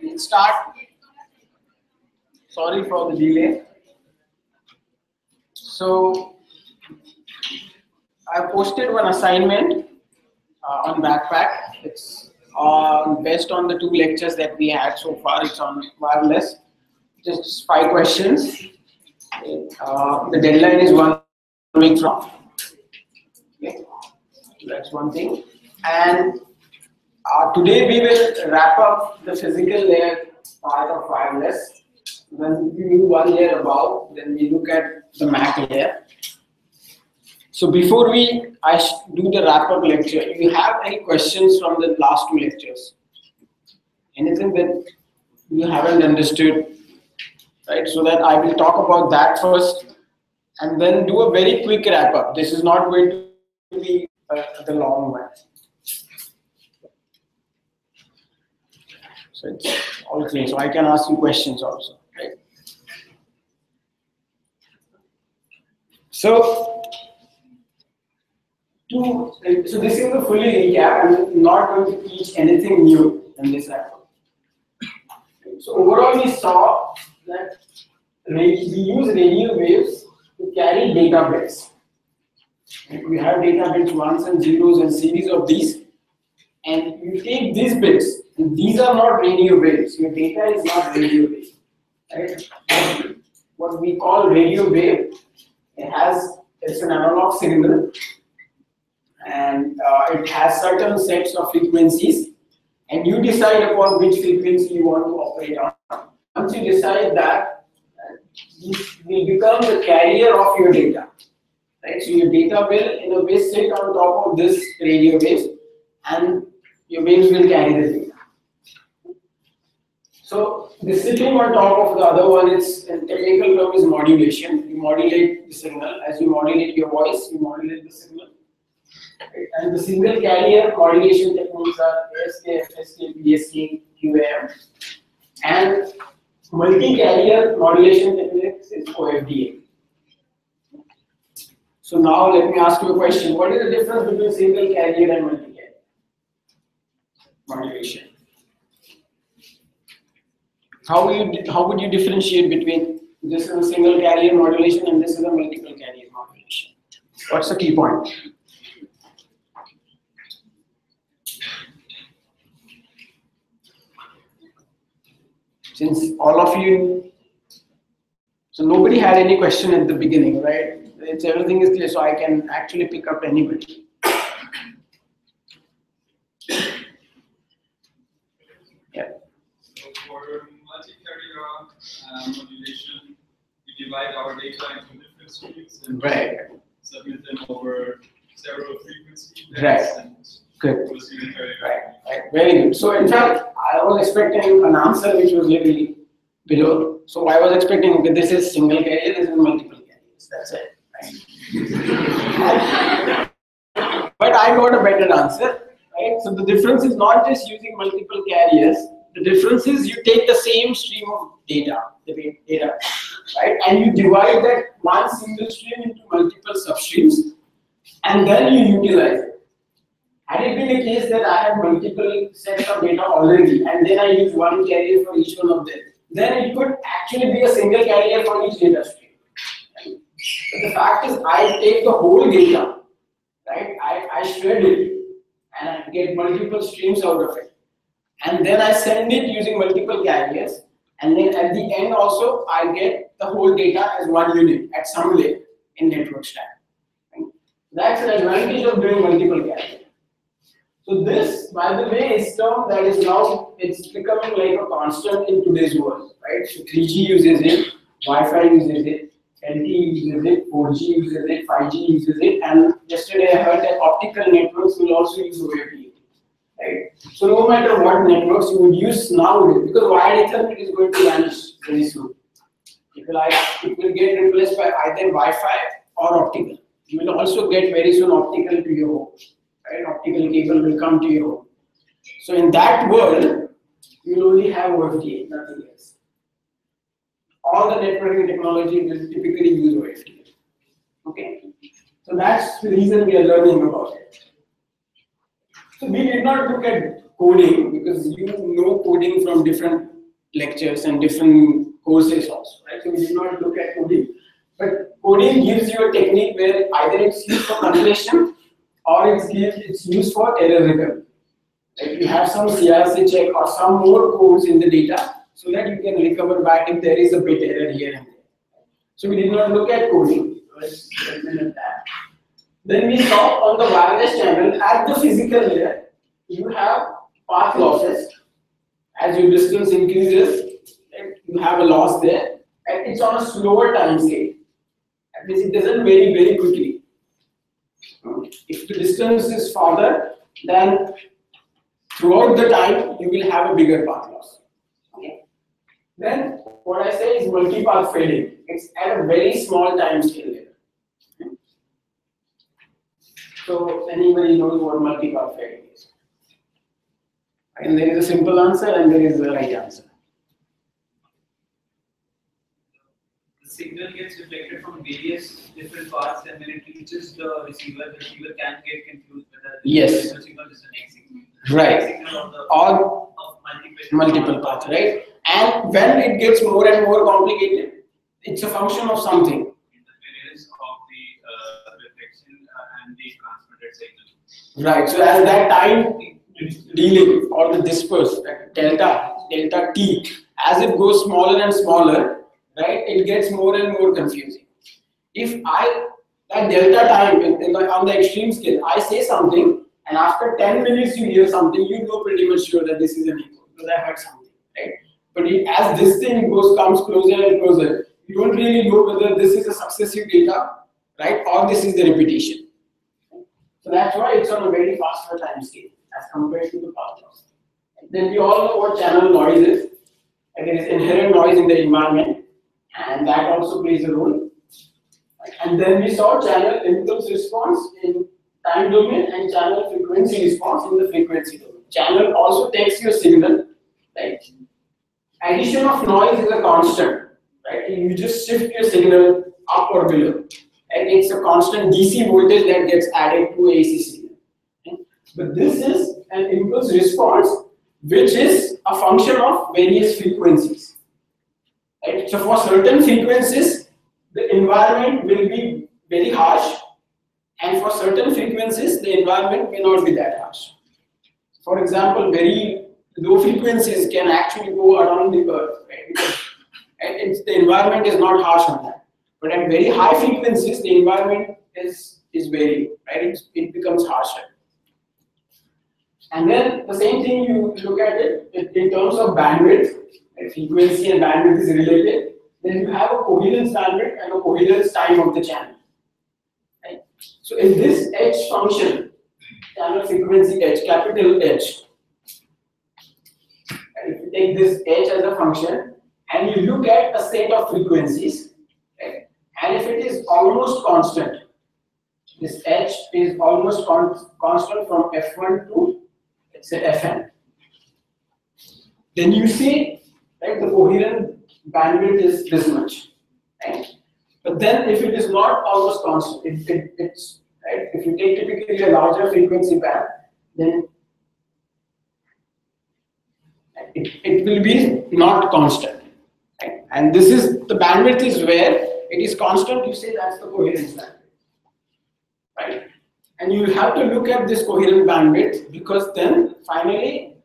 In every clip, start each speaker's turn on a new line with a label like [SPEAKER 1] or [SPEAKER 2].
[SPEAKER 1] Let's start. Sorry for the delay. So I posted one assignment on Backpack. It's based on the 2 lectures that we had so far. It's on wireless. Just 5 questions. The deadline is 1 week from. Okay. That's one thing. And today we will wrap up the physical layer part of wireless. Then we do 1 layer above, then we look at the MAC layer. So before I do the wrap-up lecture, if you have any questions from the last 2 lectures, anything that you haven't understood, right? So that I will talk about that first, and then do a very quick wrap-up. This is not going to be the long one. So it's all clear. So I can ask you questions also, right? So this is a fully recap. I'm not going to teach anything new in this wrap-up. So overall, we saw that we use radio waves to carry data bits. We have data bits 1s and 0s and series of these, and you take these bits. And these are not radio waves. Your data is not radio wave, right? What we call radio wave, it's an analog signal, and it has certain sets of frequencies, and you decide upon which frequency you want to operate on. Once you decide that, this will become the carrier of your data, right? So your data will, in a way, sit on top of this radio waves, and your waves will carry the data. So the sitting on top of the other one, it's a technical term is modulation. You modulate the signal. As you modulate your voice, you modulate the signal. Right? And the single carrier modulation techniques are ASK, FSK, PSK, QAM. And multi-carrier modulation techniques is OFDM. So now let me ask you a question. What is the difference between single carrier and multi-carrier modulation? How would you differentiate between this is a single carrier modulation and this is a multiple carrier modulation? What's the key point? Since all of you, so nobody had any question at the beginning, right? Everything is clear, so I can actually pick up anybody. Yeah.
[SPEAKER 2] So for multi-carrier modulation, we divide our data into different streams and submit them over several frequency bands.
[SPEAKER 1] Right. Good. Right. Very good. So in fact, I was expecting an answer which was little below. So I was expecting, okay, this is single carrier, this is multiple carriers. That's it. Right? But I got a better answer. Right? So the difference is not just using multiple carriers. The difference is you take the same stream of data, right? And you divide that one single stream into multiple substreams. and then you utilize it. Had it been a case that I have multiple sets of data already, and then I use one carrier for each one of them, then it could actually be a single carrier for each data stream. Right? But the fact is, I take the whole data, right? I shred it, and I get multiple streams out of it. And then I send it using multiple carriers, and then at the end also, I get the whole data as one unit at some layer in network stack. Right? That's an advantage of doing multiple carriers. So this, by the way, is term that is now, it's becoming like a constant in today's world, right? So 3G uses it, Wi-Fi uses it, LTE uses it, 4G uses it, 5G uses it, and yesterday I heard that optical networks will also use OFDM, right? So no matter what networks you would use nowadays, because wired Ethernet is going to vanish very soon. It will get replaced by either Wi-Fi or optical. You will also get very soon optical to your home. Right? Optical cable will come to your home. So in that world, you will only have OFDM, nothing else. All the networking technology will typically use OFDM. Okay? So that's the reason we are learning about it. So we did not look at coding because you know coding from different lectures and different courses also, right? So we did not look at coding. But coding gives you a technique where either it's used for completion or it's used for error recovery. Like you have some CRC check or some more codes in the data so that you can recover back if there is a bit error here and there. So we did not look at coding. Let's minute that. Then we saw on the wireless channel at the physical layer, you have path losses. As your distance increases, you have a loss there, and it's on a slower time scale. That means it doesn't vary very quickly. If the distance is farther, then throughout the time you will have a bigger path loss. Okay. Then what I say is multi-path fading. It's at a very small time scale level. Okay. So anybody knows what multi-path fading is? And there is a simple answer and there is a right answer.
[SPEAKER 3] Signal gets reflected from various different paths, and when it reaches the receiver can get confused whether this is a signal is an X signal.
[SPEAKER 1] Right.
[SPEAKER 3] Signal of the
[SPEAKER 1] Or multiple paths, right? And when it gets more and more complicated, it's a function of something.
[SPEAKER 3] The variance of the reflection and the transmitted signal.
[SPEAKER 1] Right. So as that time delay or the disperse delta t, as it goes smaller and smaller, right, it gets more and more confusing. If that delta time on the extreme scale, I say something, and after 10 minutes you hear something, you know pretty much sure that this is an echo because I heard something, right? But as this thing comes closer and closer, you don't really know whether this is a successive data, right, or this is the repetition. So that's why it's on a very faster time scale as compared to the path loss. Then we all know what channel noise is. And there is inherent noise in the environment, and that also plays a role. And then we saw channel impulse response in time domain and channel frequency response in the frequency domain. Channel also takes your signal, right? Addition of noise is a constant, right? You just shift your signal up or below, and it's a constant DC voltage that gets added to AC signal. Okay? But this is an impulse response, which is a function of various frequencies. Right? So for certain frequencies, the environment will be very harsh, and for certain frequencies, the environment may not be that harsh. For example, very low frequencies can actually go around the earth, right? And the environment is not harsh on that. But at very high frequencies, the environment is very, right? It becomes harsher. And then the same thing you look at it in terms of bandwidth, right? Frequency and bandwidth is related. Then you have a coherence bandwidth and a coherence time of the channel. Right? So in this H function, channel frequency H, capital H, and if you take this H as a function and you look at a set of frequencies, right? And if it is almost constant, this H is almost constant from F1 to, let's say, Fn, then you see, right, the coherent bandwidth is this much, right? But then if it is not almost constant, it's right? If you take typically a larger frequency band, then it will be not constant. Right? And this is the bandwidth is where it is constant, you say that's the coherence bandwidth. Right? And you have to look at this coherent bandwidth because then finally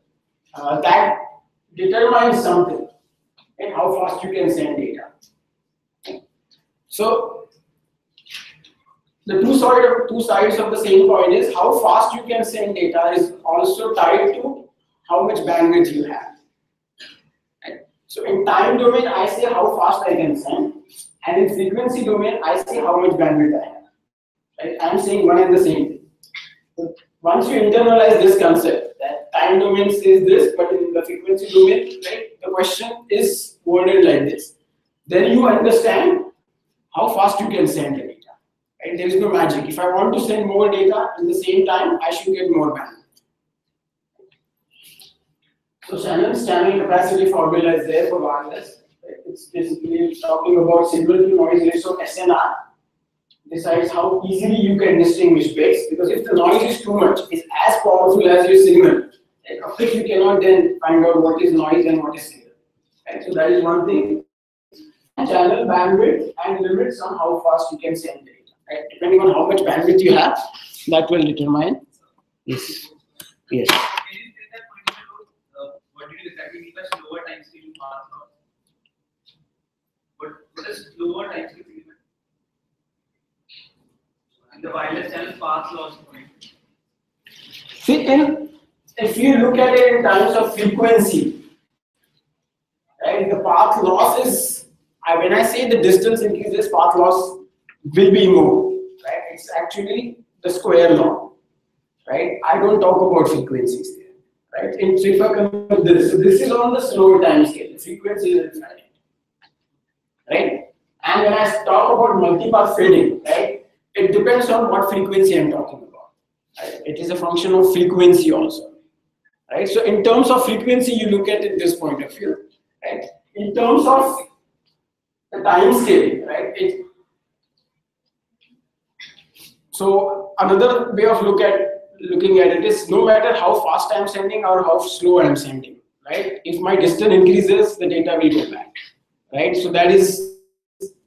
[SPEAKER 1] that determines something and how fast you can send data. So the two sides of the same coin is how fast you can send data is also tied to how much bandwidth you have. Right? So in time domain, I say how fast I can send, and in frequency domain, I say how much bandwidth I have. Right? I am saying one and the same thing. So once you internalize this concept, that time domain says this, but in the frequency domain, right, the question is worded like this. Then you understand how fast you can send the data. Right? There is no magic. If I want to send more data in the same time, I should get more bandwidth. So Shannon's channel capacity formula is there for wireless. It's basically talking about signal to noise ratio SNR. Decides how easily you can distinguish bits, because if the noise is too much, it's as powerful as your signal. Right? Of course, you cannot then find out what is noise and what is signal. Right? So that is one thing. Channel bandwidth and limits on how fast you can send data. Right? Depending on how much bandwidth you have, that will determine. Yes. Yes.
[SPEAKER 3] Can you say that what did you exactly mean by slower time scale path loss? What is slower time scale? And the wireless channel path loss point.
[SPEAKER 1] See, if you look at it in terms of frequency, right, the path loss is, when I say the distance increases, path loss will be more. Right? It's actually the square law. Right? I don't talk about frequencies there. Right? So if I come with this, so this is on the slower time scale. The frequency is infinite. Right? And when I talk about multipath fading, right, it depends on what frequency I'm talking about. Right? It is a function of frequency also. Right? So in terms of frequency, you look at it this point of view. Right? In terms of the time scale, right? So another way of looking at it is no matter how fast I'm sending or how slow I'm sending, right? If my distance increases, the data will go back, right? So that is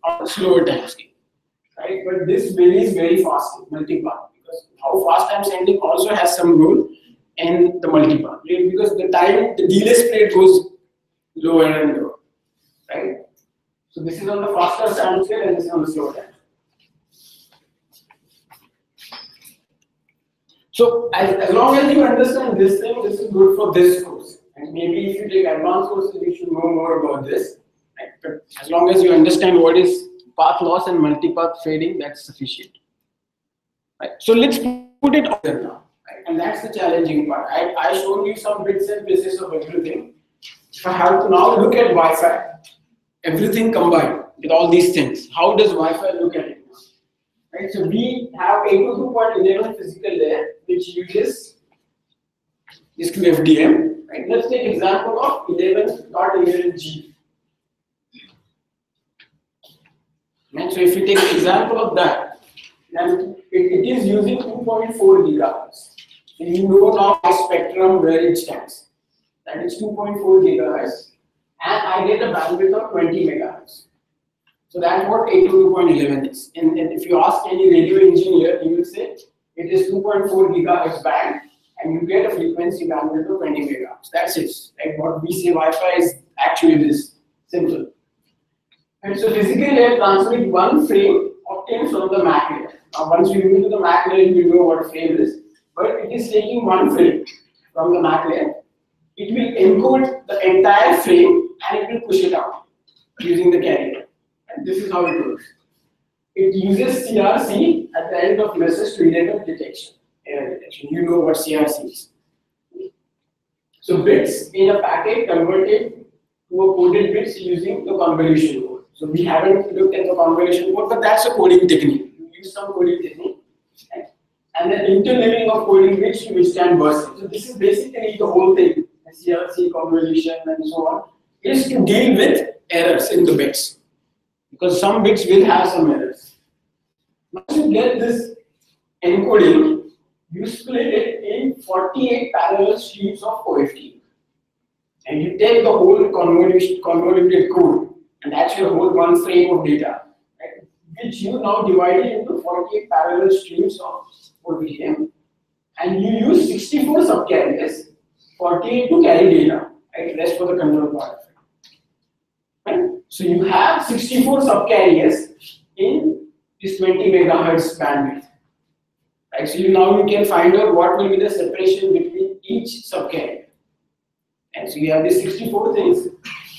[SPEAKER 1] on a slower time scale, right? But this varies very fast in multipath, because how fast I'm sending also has some role in the multipath, because the delay spread goes lower and lower, right? So this is on the faster time scale and this is on the slower time. So as long as you understand this thing, this is good for this course. And maybe if you take advanced courses, you should know more about this. Right? But as long as you understand what is path loss and multipath fading, that's sufficient. Right? So let's put it all there now. Right? And that's the challenging part. I showed you some bits and pieces of everything. If I have to now look at Wi-Fi, everything combined with all these things, how does Wi-Fi look at it? Right, so we have 802.11 physical layer which uses this QFDM. Right? Let's take example of 11.11G. Right? So if we take an example of that, then it is using 2.4 gigahertz. So you know now my spectrum where it stands. That is 2.4 gigahertz, and I get a bandwidth of 20 megahertz. So that's what 802.11 is. And if you ask any radio engineer, he will say it is 2.4 gigahertz band, and you get a frequency bandwidth of 20 megahertz. That's it. Like what we say Wi-Fi is actually this simple. And so physical layer transmits one frame obtained from the MAC layer. Now once you move to the MAC layer, you know what a frame is. But it is taking one frame from the MAC layer. It will encode the entire frame and it will push it out using the carrier. And this is how it works. It uses CRC at the end of message to enable detection, error detection. You know what CRC is. So bits in a packet converted to a coded bits using the convolution code. So we haven't looked at the convolution code, but that's a coding technique. You use some coding technique, right? And then interleaving of coding bits to withstand bursting. So this is basically the whole thing. The CRC, convolution, and so on, is to deal with errors in the bits. Because some bits will have some errors. Once you get this encoding, you split it in 48 parallel streams of OFT. And you take the whole convoluted code, and that's your whole one frame of data, right? Which you now divide it into 48 parallel streams of OFT. And you use 64 subcarriers, 48 to carry data, right? Rest for the control part of it. Right? So you have 64 subcarriers in this 20 megahertz bandwidth. Right? So now you can find out what will be the separation between each subcarrier. And so you have these 64 things.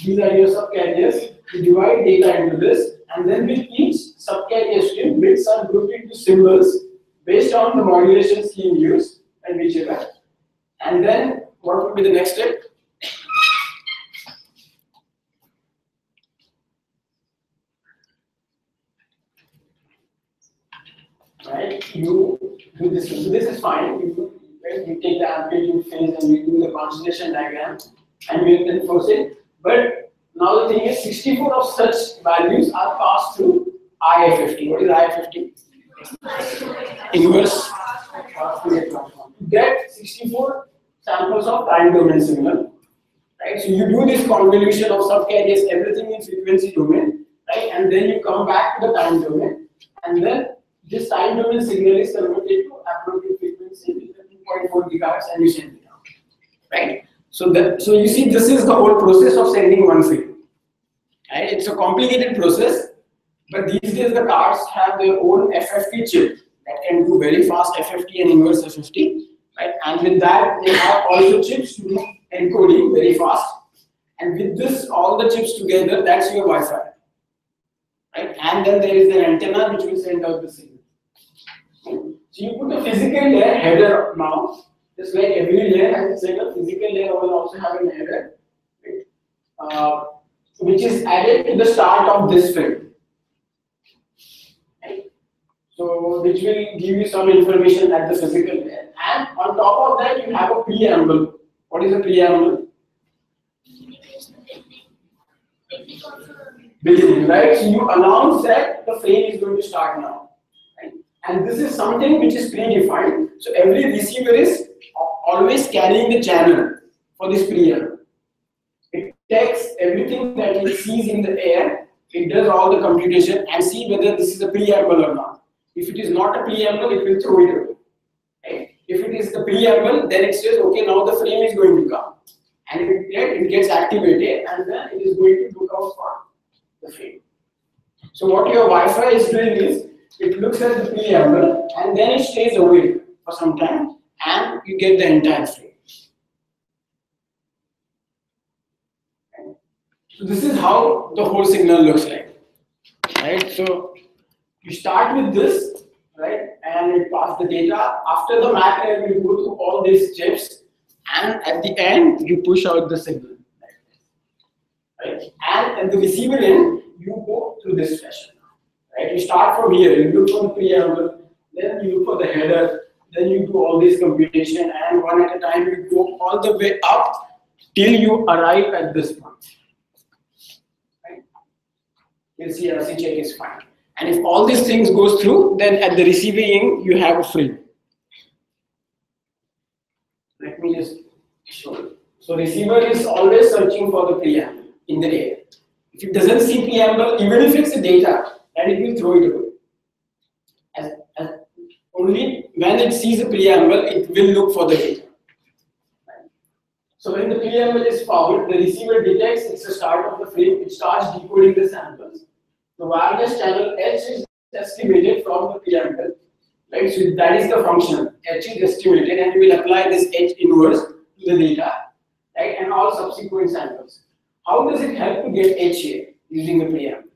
[SPEAKER 1] These are your subcarriers. You divide data into this, and then with each subcarrier stream, bits are grouped into symbols based on the modulation scheme used and whichever. And then what would be the next step? Right? You do this. So this is fine. You take the amplitude phase and you do the constellation diagram and you enforce it. But now the thing is, 64 of such values are passed through IFFT. What is IFFT? Inverse Fourier transform. You get 64 samples of time domain signal. Right? So you do this convolution of subcarriers, everything in frequency domain, right? And then you come back to the time domain, and then this time domain signal is converted to appropriate frequency with 2.4 gigahertz, and you send it out, right? So you see, this is the whole process of sending one frame. Right? It's a complicated process, but these days the cards have their own FFT chip that can do very fast FFT and inverse FFT, right? And with that, they have also chips to do encoding very fast. And with this, all the chips together, that's your Wi-Fi, right? And then there is an antenna which will send out the signal. So you put a physical layer header now, just like every layer has a physical layer will also have a header, right? Which is added to the start of this frame. Right? So which will give you some information at the physical layer. And on top of that, you have a preamble. What is a preamble? Beginning, right? So you announce that the frame is going to start now. And this is something which is predefined. So every receiver is always carrying the channel for this preamble. It takes everything that it sees in the air, it does all the computation and see whether this is a preamble or not. If it is not a preamble, it will throw it away. Right? If it is the preamble, then it says, okay, now the frame is going to come. And it gets activated, and then it is going to look out for the frame. So what your Wi-Fi is doing is, it looks at the preamble and then it stays away for some time and you get the entire frame. Okay. So this is how the whole signal looks like. Right? So you start with this, right? And it passes the data. After the MAC layer, you go through all these chips and at the end you push out the signal. Right? And at the receiver end, you go through this fashion. Right? You start from here, you look for the preamble, then you look for the header, then you do all this computation, and one at a time you go all the way up till you arrive at this point. Right? You'll see RC check is fine. And if all these things goes through, then at the receiving end you have a frame. Let me just show you. So receiver is always searching for the preamble in the air. If it doesn't see preamble, even if it's a data, and it will throw it away. As only when it sees a preamble, it will look for the data. So when the preamble is found, the receiver detects it's the start of the frame, it starts decoding the samples. The wireless channel H is estimated from the preamble. Right? So that is the function. H is estimated, and we will apply this H inverse to the data, right? And all subsequent samples. How does it help to get H here using the preamble?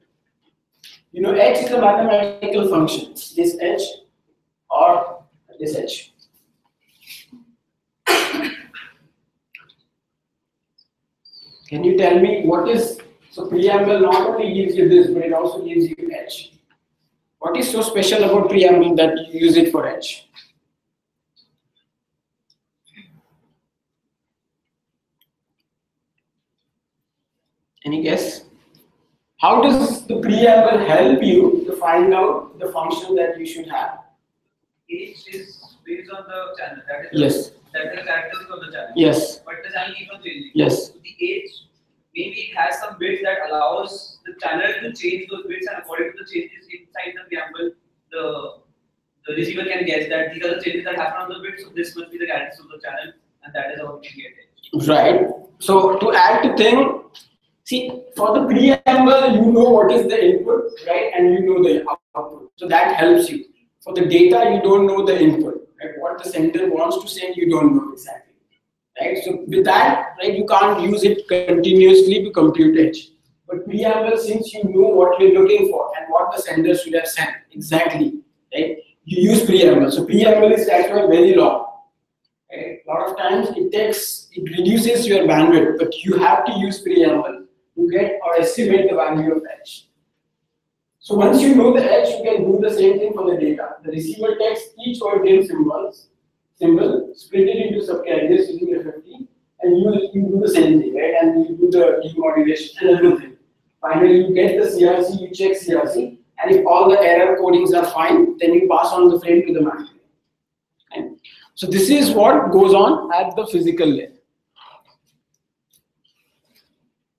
[SPEAKER 1] You know, H is a mathematical function, this H or this H. Can you tell me what is, so preamble not only gives you this, but it also gives you H. What is so special about preamble that you use it for H? Any guess? How does the preamble help you to find out the function that you should have?
[SPEAKER 3] age is based on the channel. That is
[SPEAKER 1] yes.
[SPEAKER 3] That is the characteristic of the channel.
[SPEAKER 1] Yes.
[SPEAKER 3] But the channel keeps on changing.
[SPEAKER 1] Yes.
[SPEAKER 3] So the age, maybe it has some bits that allows the channel to change those bits, and according to the changes inside the preamble, the receiver can guess that these are the changes that happen on the bit, so this must be the characteristic of the channel, and that is how we can get it.
[SPEAKER 1] Right. So to add to thing, see, for the preamble, you know what is the input, right, and you know the output. So that helps you. For the data, you don't know the input, right? What the sender wants to send, you don't know exactly, right? So with that, right, you can't use it continuously to compute edge. But preamble, since you know what you're looking for and what the sender should have sent exactly, right? You use preamble. So preamble is actually very long. Right? A lot of times it reduces your bandwidth, but you have to use preamble to get or estimate the value of edge. So once you know the edge, you can do the same thing for the data. The receiver takes each ordained symbol, split it into subcarriers using FFT, and you do the same thing, right? And you do the demodulation and everything. Finally, you get the CRC, you check CRC, and if all the error codings are fine, then you pass on the frame to the memory. Okay? So this is what goes on at the physical layer.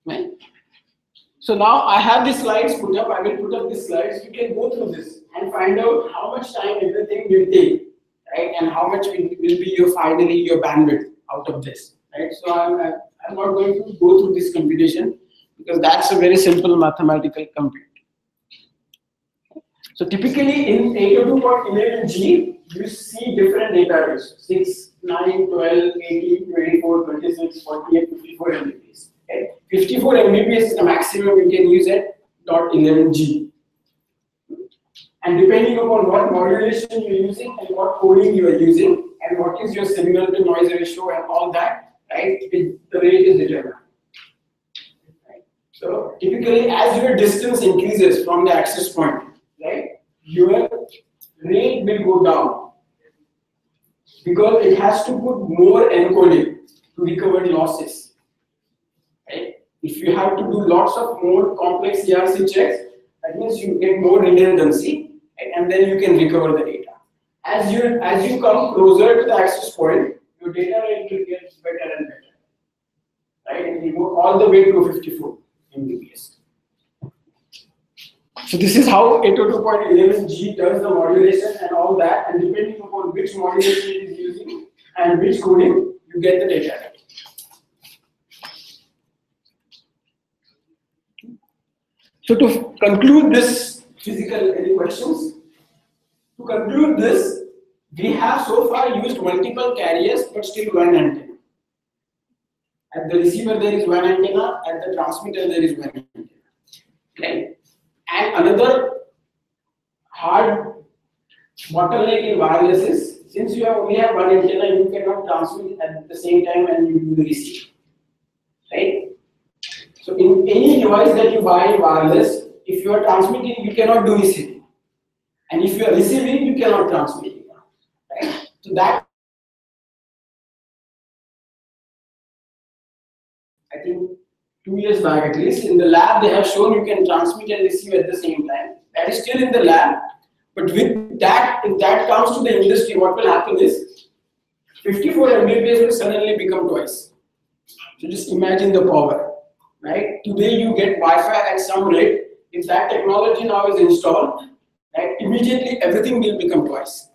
[SPEAKER 1] Right? So now I have these slides put up. I will put up these slides. You can go through this and find out how much time everything will take, right? And how much will be your bandwidth out of this, right? So I'm not going to go through this computation because that's a very simple mathematical compute. So typically in 802.11g, you see different data rates: 6, 9, 12, 18, 24, 26, 48, 54 Mbps. Okay? 54 Mbps is the maximum you can use at .11g. And depending upon what modulation you're using and what coding you are using and what is your signal to noise ratio and all that, right? The rate is determined. Right? So typically, as your distance increases from the access point, right, your rate will go down because it has to put more encoding to recover losses. Right? If you have to do lots of more complex CRC checks, that means you get more redundancy, right? And then you can recover the data. As you come closer to the access point, your data rate will get better and better. Right? And you go all the way to 54 Mbps. So this is how 802.11g does the modulation and all that, and depending upon which modulation it is using and which coding, you get the data rate. So to conclude this physical, any questions? To conclude this, we have so far used multiple carriers but still one antenna. At the receiver there is one antenna, at the transmitter there is one antenna. Right? And another hard bottleneck in wireless is, since you only have one antenna, you cannot transmit at the same time and you do the receive. Right? So in any device that you buy in wireless, if you are transmitting, you cannot do receiving. And if you are receiving, you cannot transmit. Right? So that, I think 2 years back at least, in the lab they have shown you can transmit and receive at the same time. That is still in the lab. But with that, if that comes to the industry, what will happen is 54 Mbps will suddenly become twice. So just imagine the power. Right? Today you get Wi-Fi at some rate. If that technology now is installed, right, immediately everything will become twice.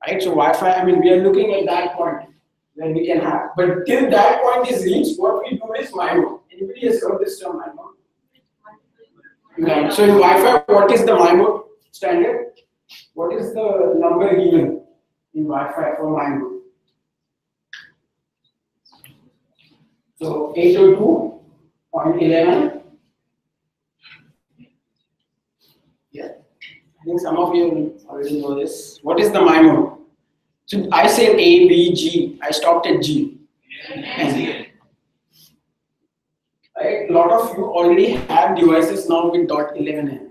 [SPEAKER 1] Right? So Wi-Fi, I mean, we are looking at that point when we can have. But till that point is reached, what we do is MIMO. Anybody has heard this term, MIMO? Right. So in Wi-Fi, what is the MIMO standard? What is the number given in Wi-Fi for MIMO? So 802.11. Yeah, I think some of you already know this. What is the MIMO? So I said A, B, G. I stopped at G. Right? A lot of you already have devices now with .11n.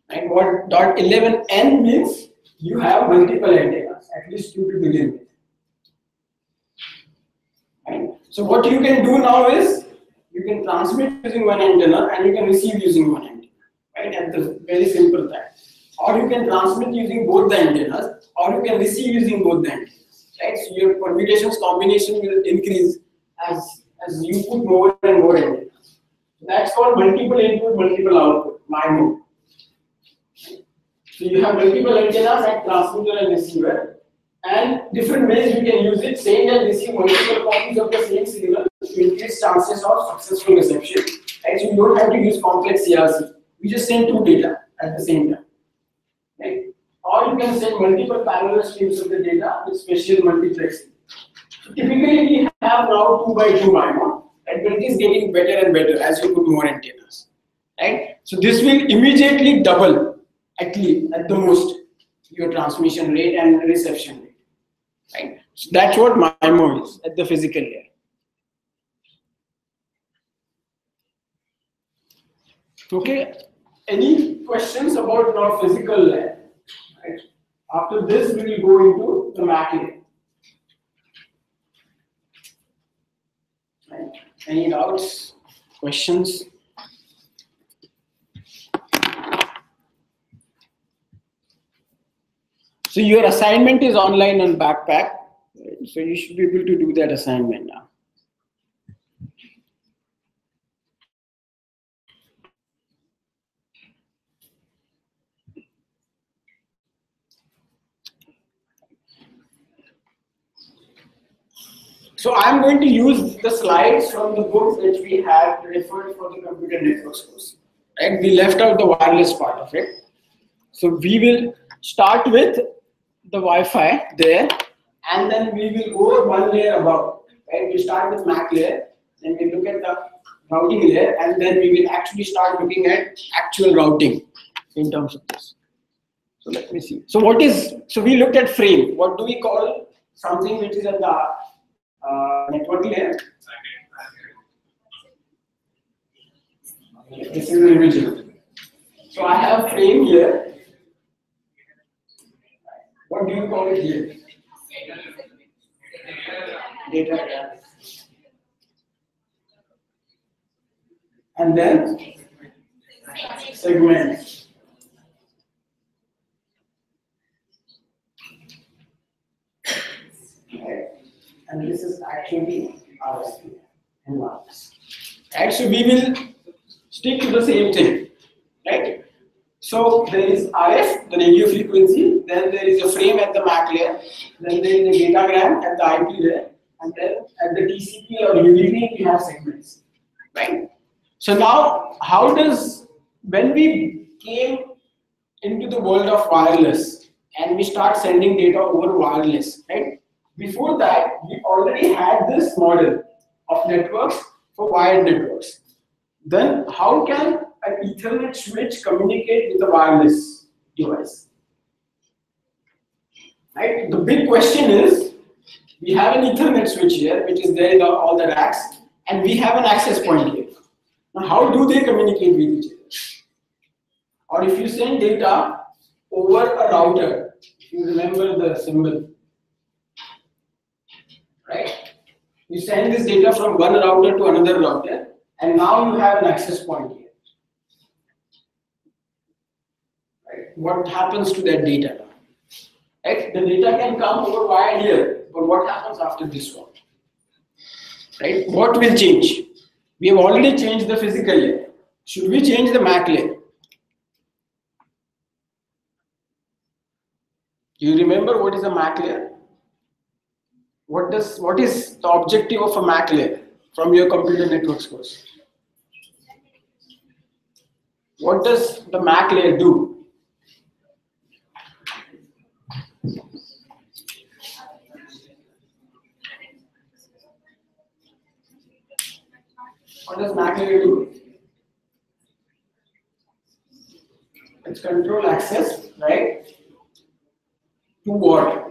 [SPEAKER 1] Right? What .11n means? You have multiple antennas, at least 2 to begin with. Right? So what you can do now is you can transmit using one antenna and you can receive using one antenna. Right? And the very simple that. or you can transmit using both the antennas, or you can receive using both the antennas. Right? So your permutations combination will increase as you put more and more antennas. That's called multiple input, multiple output, MIMO. So you have multiple antennas at transmitter and receiver, and different ways you can use it. Send and receive multiple copies of the same signal to increase chances of successful reception. Right? So you don't have to use complex CRC. You just send two data at the same time. Right? Or you can send multiple parallel streams of the data with special multiplexing. So typically we have now 2 by 2 MIMO, and it is getting better and better as you put more antennas. Right? So this will immediately double, at the most, your transmission rate and reception rate. Right? So that's what MIMO is at the physical layer. Okay. Any questions about our physical layer? Right. After this, we will go into the MAC layer. Right. Any doubts? Questions? So your assignment is online on Backpack. Right. So you should be able to do that assignment now. So I'm going to use the slides from the book which we have referred for the computer networks course. Right? We left out the wireless part of it. So we will start with the Wi-Fi there, and then we will go one layer above. Right? We start with MAC layer, then we look at the routing layer, and then we will actually start looking at actual routing in terms of this. So let me see. So we looked at frame. What do we call something which is at the network layer? This is the original. So I have frame here. What do you call it here? Data. And then segment. Right. And this is actually RSP and wireless. Right. So we will stick to the same thing. Right. So there is RF, the radio frequency, then there is a frame at the MAC layer, then there is a datagram at the IP layer, and then at the TCP or UDP we have segments. Right? So now, when we came into the world of wireless and we start sending data over wireless, right? Before that, we already had this model of networks for wired networks. Then how can an Ethernet switch communicate with a wireless device? Right? The big question is, we have an Ethernet switch here, which is there in all the racks, and we have an access point here. Now, how do they communicate with each other? Or if you send data over a router, if you remember the symbol, right? You send this data from one router to another router, and now you have an access point here. Right? What happens to that data now? Right? The data can come over wire here, but what happens after this one? Right? What will change? We have already changed the physical layer. Should we change the MAC layer? Do you remember what is a MAC layer? What is the objective of a MAC layer from your computer networks course? What does the MAC layer do? What does MAC layer do? It's control access, right? To what?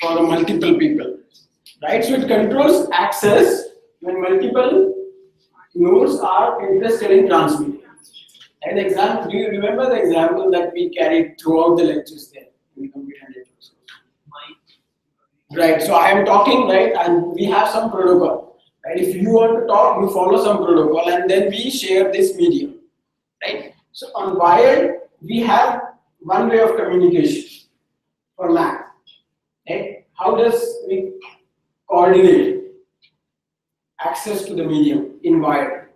[SPEAKER 1] For multiple people, right? So it controls access when multiple nodes are interested in transmitting. An example, do you remember the example that we carried throughout the lectures there in computer networks? Right, so I am talking, right, and we have some protocol. Right? If you want to talk, you follow some protocol and then we share this medium. Right? So on wired we have one way of communication for Mac. Right? How does we coordinate access to the medium in wired?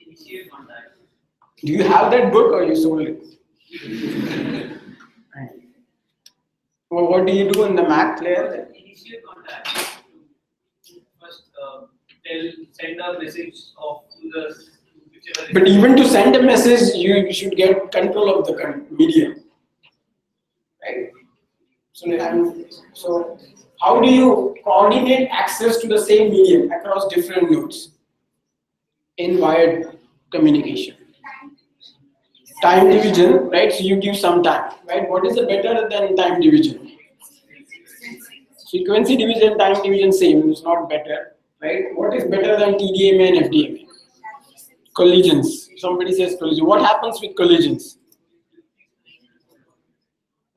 [SPEAKER 3] Initiate contact.
[SPEAKER 1] Do you have that book or you sold it? Well, what do you do in the Mac player?
[SPEAKER 3] Initiate contact. First, send a message to the whichever.
[SPEAKER 1] But even to send a message, you should get control of the medium, right? So how do you coordinate access to the same medium across different nodes in wired communication? Time division, right? So you give some time, right? What is better than time division? Frequency division, time division, same. It's not better, right? What is better than TDMA and FDMA? Collisions. Somebody says collision. What happens with collisions?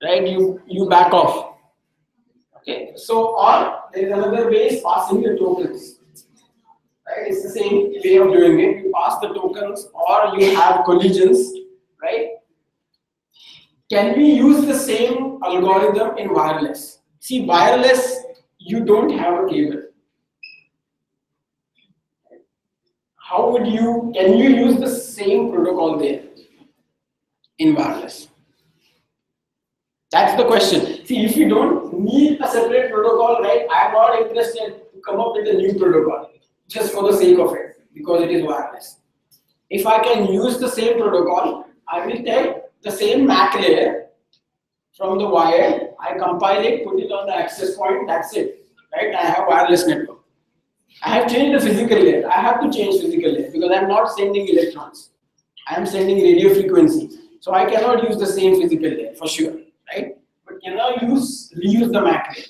[SPEAKER 1] Right? You back off. Okay. So, or there is another way is passing the tokens. Right? It's the same way of doing it. You pass the tokens, or you have collisions. Right? Can we use the same algorithm in wireless? See, wireless, you don't have a cable. How would you, can you use the same protocol there in wireless? That's the question. See, if you don't need a separate protocol, right, I'm not interested to come up with a new protocol just for the sake of it, because it is wireless. If I can use the same protocol, I will take the same MAC layer from the wire, I compile it, put it on the access point, that's it. Right? I have wireless network. I have changed the physical layer. I have to change physical layer because I'm not sending electrons. I am sending radio frequency. So I cannot use the same physical layer for sure. Right? But can I reuse the MAC layer?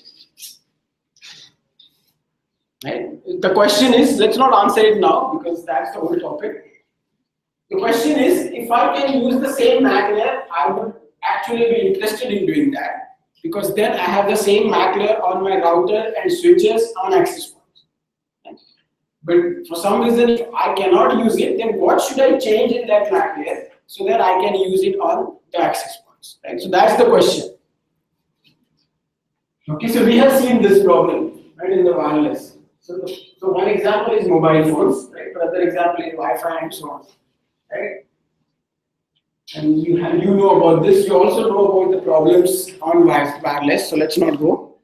[SPEAKER 1] Right? The question is, let's not answer it now because that's the whole topic. The question is, if I can use the same MAC layer, I would actually be interested in doing that because then I have the same MAC layer on my router and switches on access points. Right? But for some reason, if I cannot use it, then what should I change in that MAC layer so that I can use it on the access points? Right? So that's the question. Okay, so we have seen this problem right in the wireless. So one example is mobile phones, right? Another example is Wi-Fi and so on. Right? And you know about this. You also know about the problems on wireless. So let's not go.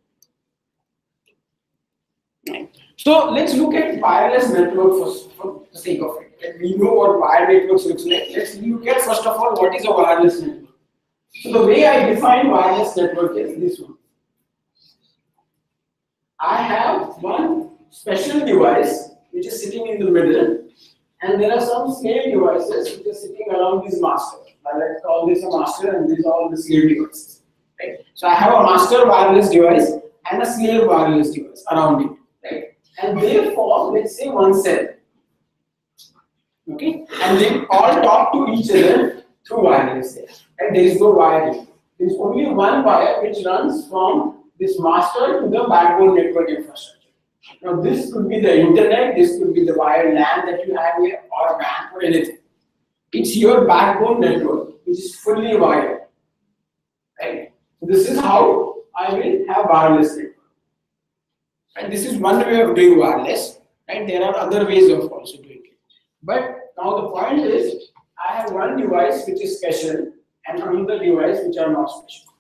[SPEAKER 1] Right. So let's look at wireless network for the sake of it. Okay? We know what wired networks looks like. Let's look at first of all what is a wireless network. So the way I define wireless network is this one. I have one special device which is sitting in the middle, and there are some slave devices which are sitting around this master. Let's call this a master, and these are all the slave devices. Right? So I have a master wireless device and a slave wireless device around it. Right? And they form, let's say, one cell. Okay? And they all talk to each other through wireless. And there is no wiring. There is only one wire which runs from this master to the backbone network infrastructure. Now this could be the internet, this could be the wired LAN that you have here, or WAN or anything. It's your backbone network, which is fully wired. Right? So this is how I will have wireless network. And this is one way of doing wireless. And there are other ways of also doing it. But now the point is, I have one device which is special and another device which are not special,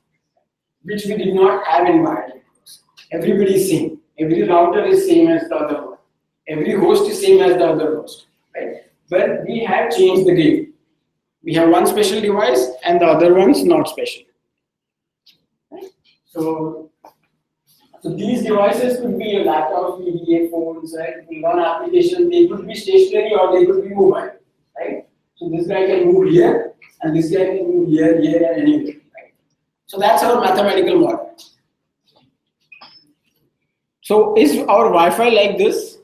[SPEAKER 1] which we did not have in wired networks. Everybody is same. Every router is same as the other one. Every host is same as the other host. Right? But we have changed the game. We have one special device and the other one's not special. Right? So these devices could be your laptops, PDA phones, right? One application, they could be stationary or they could be mobile. Right? So this guy can move here and this guy can move here, here and anywhere. Right? So that's our mathematical model. So is our Wi-Fi like this?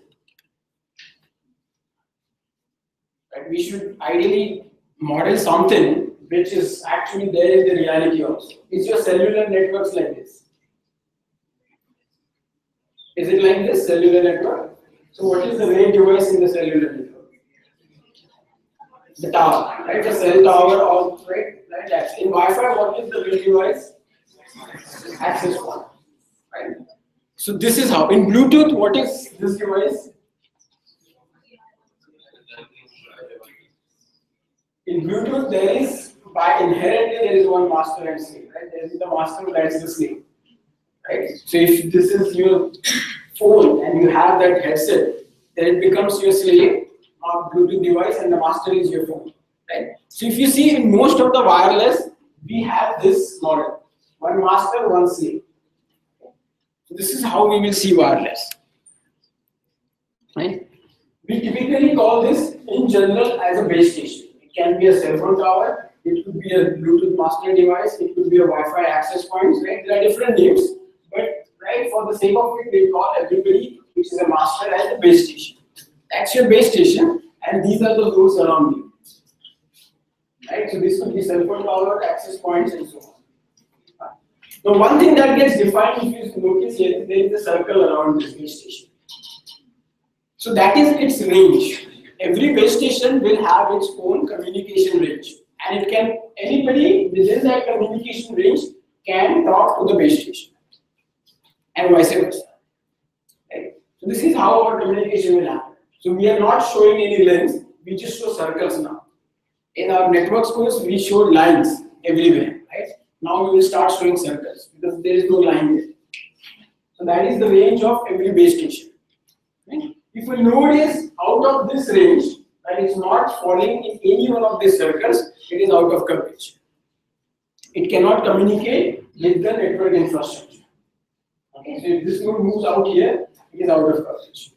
[SPEAKER 1] Right? We should ideally model something which is actually there in the reality also. Is your cellular networks like this? Is it like this, cellular network? So what is the main device in the cellular network? The tower, right? The cell tower of right? That's in Wi-Fi. What is the main device? Access point, right? So this is how. In Bluetooth, what is this device? In Bluetooth, there is inherently there is one master and slave, right? There is the master, that's the slave, right? So if this is your phone and you have that headset, then it becomes your slave or Bluetooth device, and the master is your phone, right? So if you see in most of the wireless, we have this model: one master, one slave. So this is how we will see wireless, right? We typically call this in general as a base station. It can be a cell phone tower, it could be a Bluetooth master device, it could be a Wi-Fi access points, right? There are different names, but right, for the sake of it, we call everybody which is a master as a base station. That's your base station, and these are the nodes around you, right? So this could be cell phone tower, access points, and so on. Now, one thing that gets defined, if you notice here, there is a circle around this base station. So that is its range. Every base station will have its own communication range, and it can anybody within that communication range can talk to the base station, and vice versa. Right? So this is how our communication will happen. So we are not showing any lines; we just show circles now. In our networks course, we showed lines everywhere, right? Now we will start showing circles because there is no line there. So that is the range of every base station. Right? If a node is out of this range, that is not falling in any one of these circles, it is out of coverage. It cannot communicate with the network infrastructure. Okay, so if this node moves out here, it is out of coverage.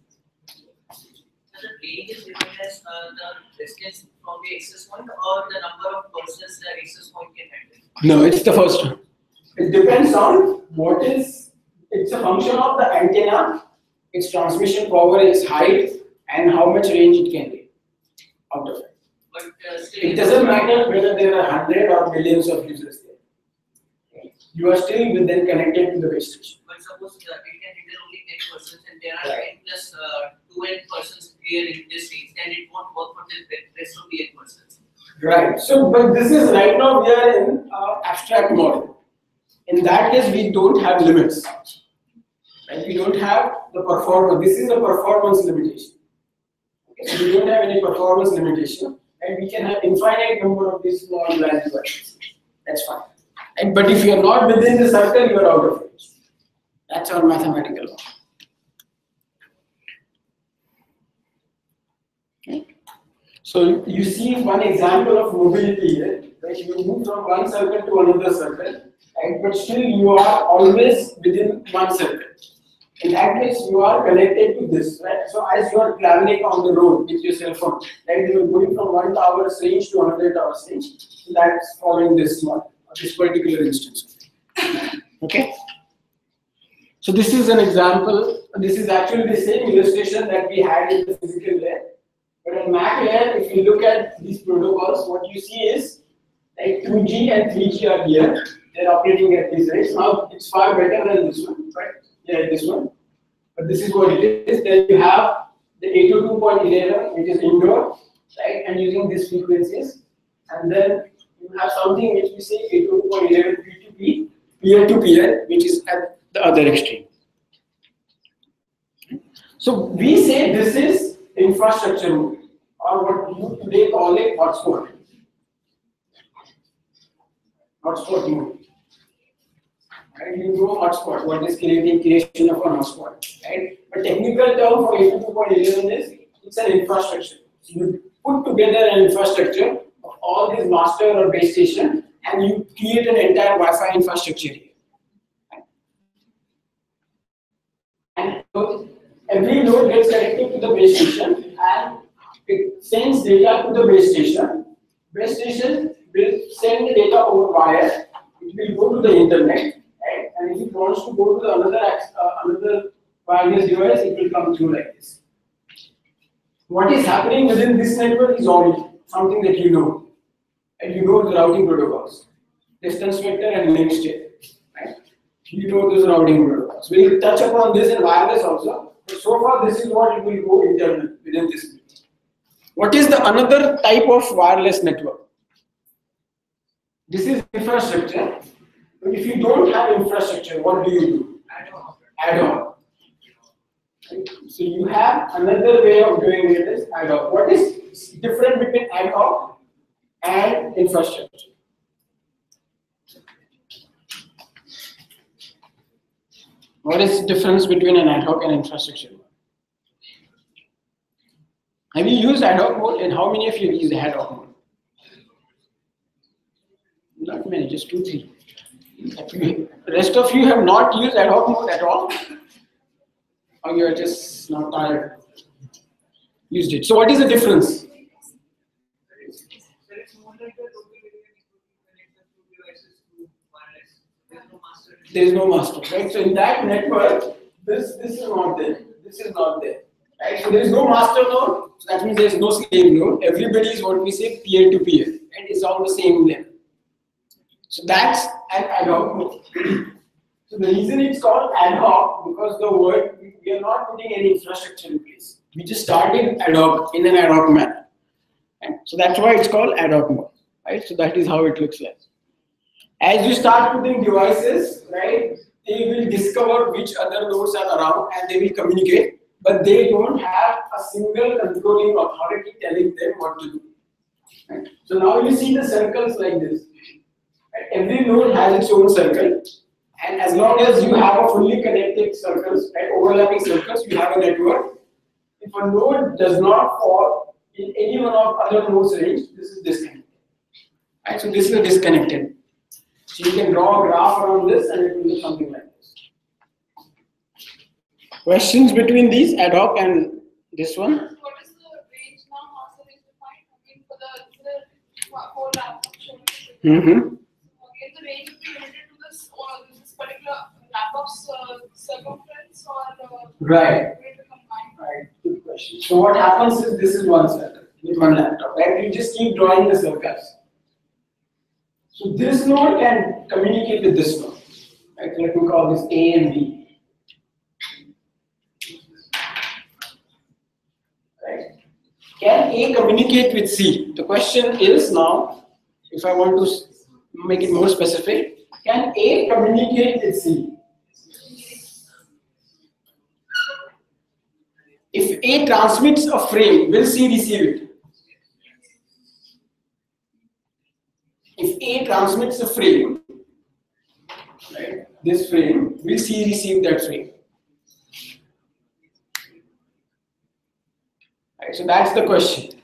[SPEAKER 4] The range is defined as the distance from the access point or the number of persons the access point can handle?
[SPEAKER 1] No, it's the first one. It depends on what is, it's a function of the antenna, its transmission power, its height, and how much range it can get out of it.
[SPEAKER 4] But
[SPEAKER 1] It doesn't matter whether there are 100 or millions of users there. You are still then connected to the base station.
[SPEAKER 4] But suppose it can handle only 10 persons and there are 10 plus 2n persons here in this range, then it won't work for the rest of the n persons.
[SPEAKER 1] Right. So, but this is right now we are in abstract model. In that case, we don't have limits. Right? We don't have the performance. This is a performance limitation. Okay? So we don't have any performance limitation, and we can have infinite number of these small glass devices. That's fine. And but if you are not within the circle, you are out of range. That's our mathematical law. Okay. So you see one example of mobility here. Right? You move from one circle to another circle, right? But still you are always within one circle. In that case, you are connected to this, right? So as you are traveling on the road with your cell phone, right? You are going from one tower's range to another tower's range. So that's following this model, this particular instance. Okay. So this is an example. This is actually the same illustration that we had in the physical layer. But at MAC layer, if you look at these protocols, what you see is like 2G and 3G are here. They're operating at these rates. Now it's far better than this one, right? Yeah, this one. But this is what it is. Then you have the 802.11, which is indoor, right? And using these frequencies. And then you have something which we say 802.11 P2P, peer-to-peer, which is at the other extreme. So we say this is infrastructure mode, or what you today call it hotspot. Hotspot mode. Right? You know hotspot, what is creation of a hotspot, right? But technical term for 802.11 is it's an infrastructure. So you put together an infrastructure of all these master or base station, and you create an entire Wi-Fi infrastructure here. Right? And so every node gets connected to the base station, and it sends data to the base station. Base station will send the data over wire. It will go to the internet. Right? And if it wants to go to the another wireless device, it will come through like this. What is happening within this network is all something that you know, and you know the routing protocols, distance vector and link state. Right? You know those routing protocols. We'll touch upon this in wireless also. So far, this is what it will go internal within this bit. What is the another type of wireless network? This is infrastructure. But if you don't have infrastructure, what do you do? Ad hoc. So you have another way of doing it is ad hoc. What is different between ad hoc and infrastructure? What is the difference between an ad hoc and infrastructure? Have you used ad hoc mode, and how many of you use ad hoc mode? Not many, just 2, 3. The rest of you have not used ad hoc mode at all, or you are just not tired. Used it. So what is the difference? There is no master, right? So in that network, this is not there. This is not there, right? So there is no master node. So that means there is no slave node. Everybody is what we say peer to peer, and it's all the same level. So that's an ad hoc mode. So the reason it's called ad hoc because the word we are not putting any infrastructure in place. We just started ad hoc in an ad hoc manner, right? So that's why it's called ad hoc mode, right? So that is how it looks like. As you start putting devices, right, they will discover which other nodes are around and they will communicate, but they don't have a single controlling authority telling them what to do. Right? So now you see the circles like this. Right? Every node has its own circle, and as long as you have a fully connected circles, right, overlapping circles, you have a network. If a node does not fall in any one of other nodes' range, this is disconnected. Right? So this is a disconnected. So you can draw a graph around this and it will look something like this. Questions between these ad hoc and this one?
[SPEAKER 5] What is the range now master is defined? I mean for the whole laptop showing.
[SPEAKER 1] Mm-hmm.
[SPEAKER 5] Again, the range will be limited to this or this particular laptop's circumference or
[SPEAKER 1] Right.
[SPEAKER 5] way to combine.
[SPEAKER 1] Right. Good question. So what happens is this is one circle with one laptop, right? You just keep drawing the circles. So this node can communicate with this node. Right? Let me call this A and B. Right? Can A communicate with C? The question is now, if I want to make it more specific, can A communicate with C? If A transmits a frame, will C receive it? If A transmits a frame, right, this frame, will C receive that frame? Right, so that's the question.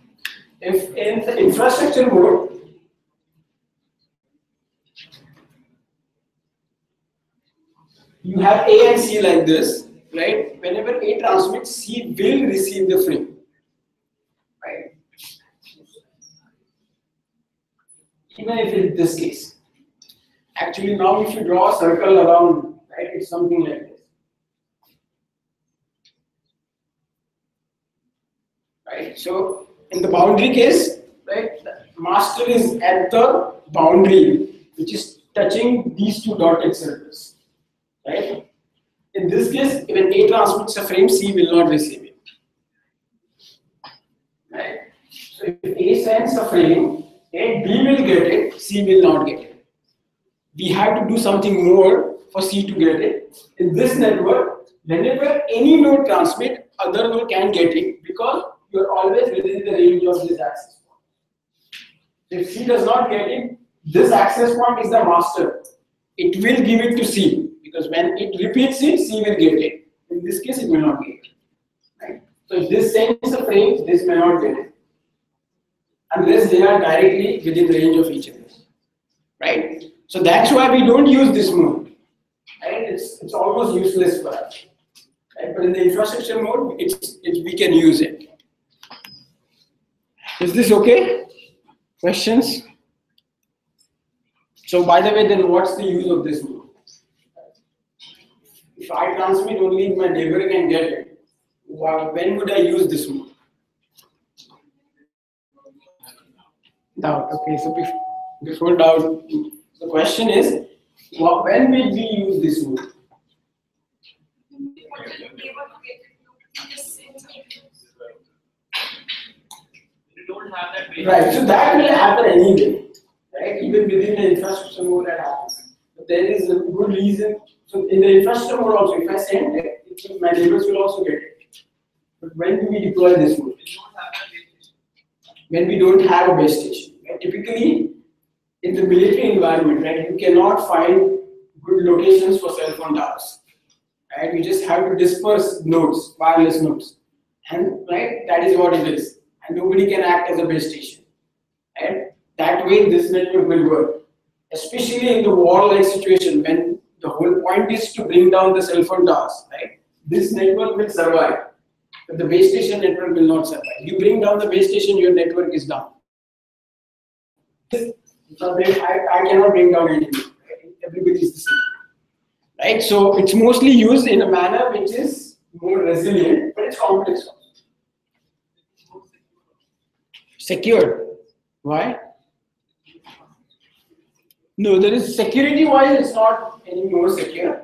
[SPEAKER 1] If in the infrastructure mode, you have A and C like this, right? Whenever A transmits, C will receive the frame, right? Even if in this case. Actually, now if you draw a circle around, right, it's something like this. Right? So in the boundary case, right, the master is at the boundary, which is touching these two dotted circles. Right? In this case, when A transmits a frame, C will not receive it. Right? So if A sends a frame, and B will get it, C will not get it. We have to do something more for C to get it. In this network, whenever any node transmits, other node can get it because you are always within the range of this access point. If C does not get it, this access point is the master. It will give it to C because when it repeats it, C will get it. In this case, it will not get it. Right? So if this sends a frame, this may not get it unless they are directly within the range of each other. Right? So that's why we don't use this mode. Right? It's almost useless for us. Right? But in the infrastructure mode, we can use it. Is this okay? Questions? So by the way, then what's the use of this mode? If I transmit only if my neighbor can get it, when would I use this mode? Doubt. Okay, so before doubt, the question is, when will we use this mode?
[SPEAKER 4] don't have that base.
[SPEAKER 1] Right, so that will happen anyway, right? Even within the infrastructure mode that happens. But there is a good reason. So in the infrastructure mode also, if I send it, my neighbors will also get it. But when do we deploy this mode?
[SPEAKER 4] We don't have that base station.
[SPEAKER 1] When we don't have a base station. Right? Typically, in the military environment, right, you cannot find good locations for cell phone towers. Right? You just have to disperse nodes, wireless nodes. And right, that is what it is. And nobody can act as a base station. And that way this network will work. Especially in the war-like situation when the whole point is to bring down the cell phone towers, right? This network will survive. But the base station network will not survive. You bring down the base station, your network is down. I cannot bring down anything. Right? Everybody is the same. Right? So it's mostly used in a manner which is more resilient, but it's complex also. Secured. Why? No, there is security-wise, it's not any more secure.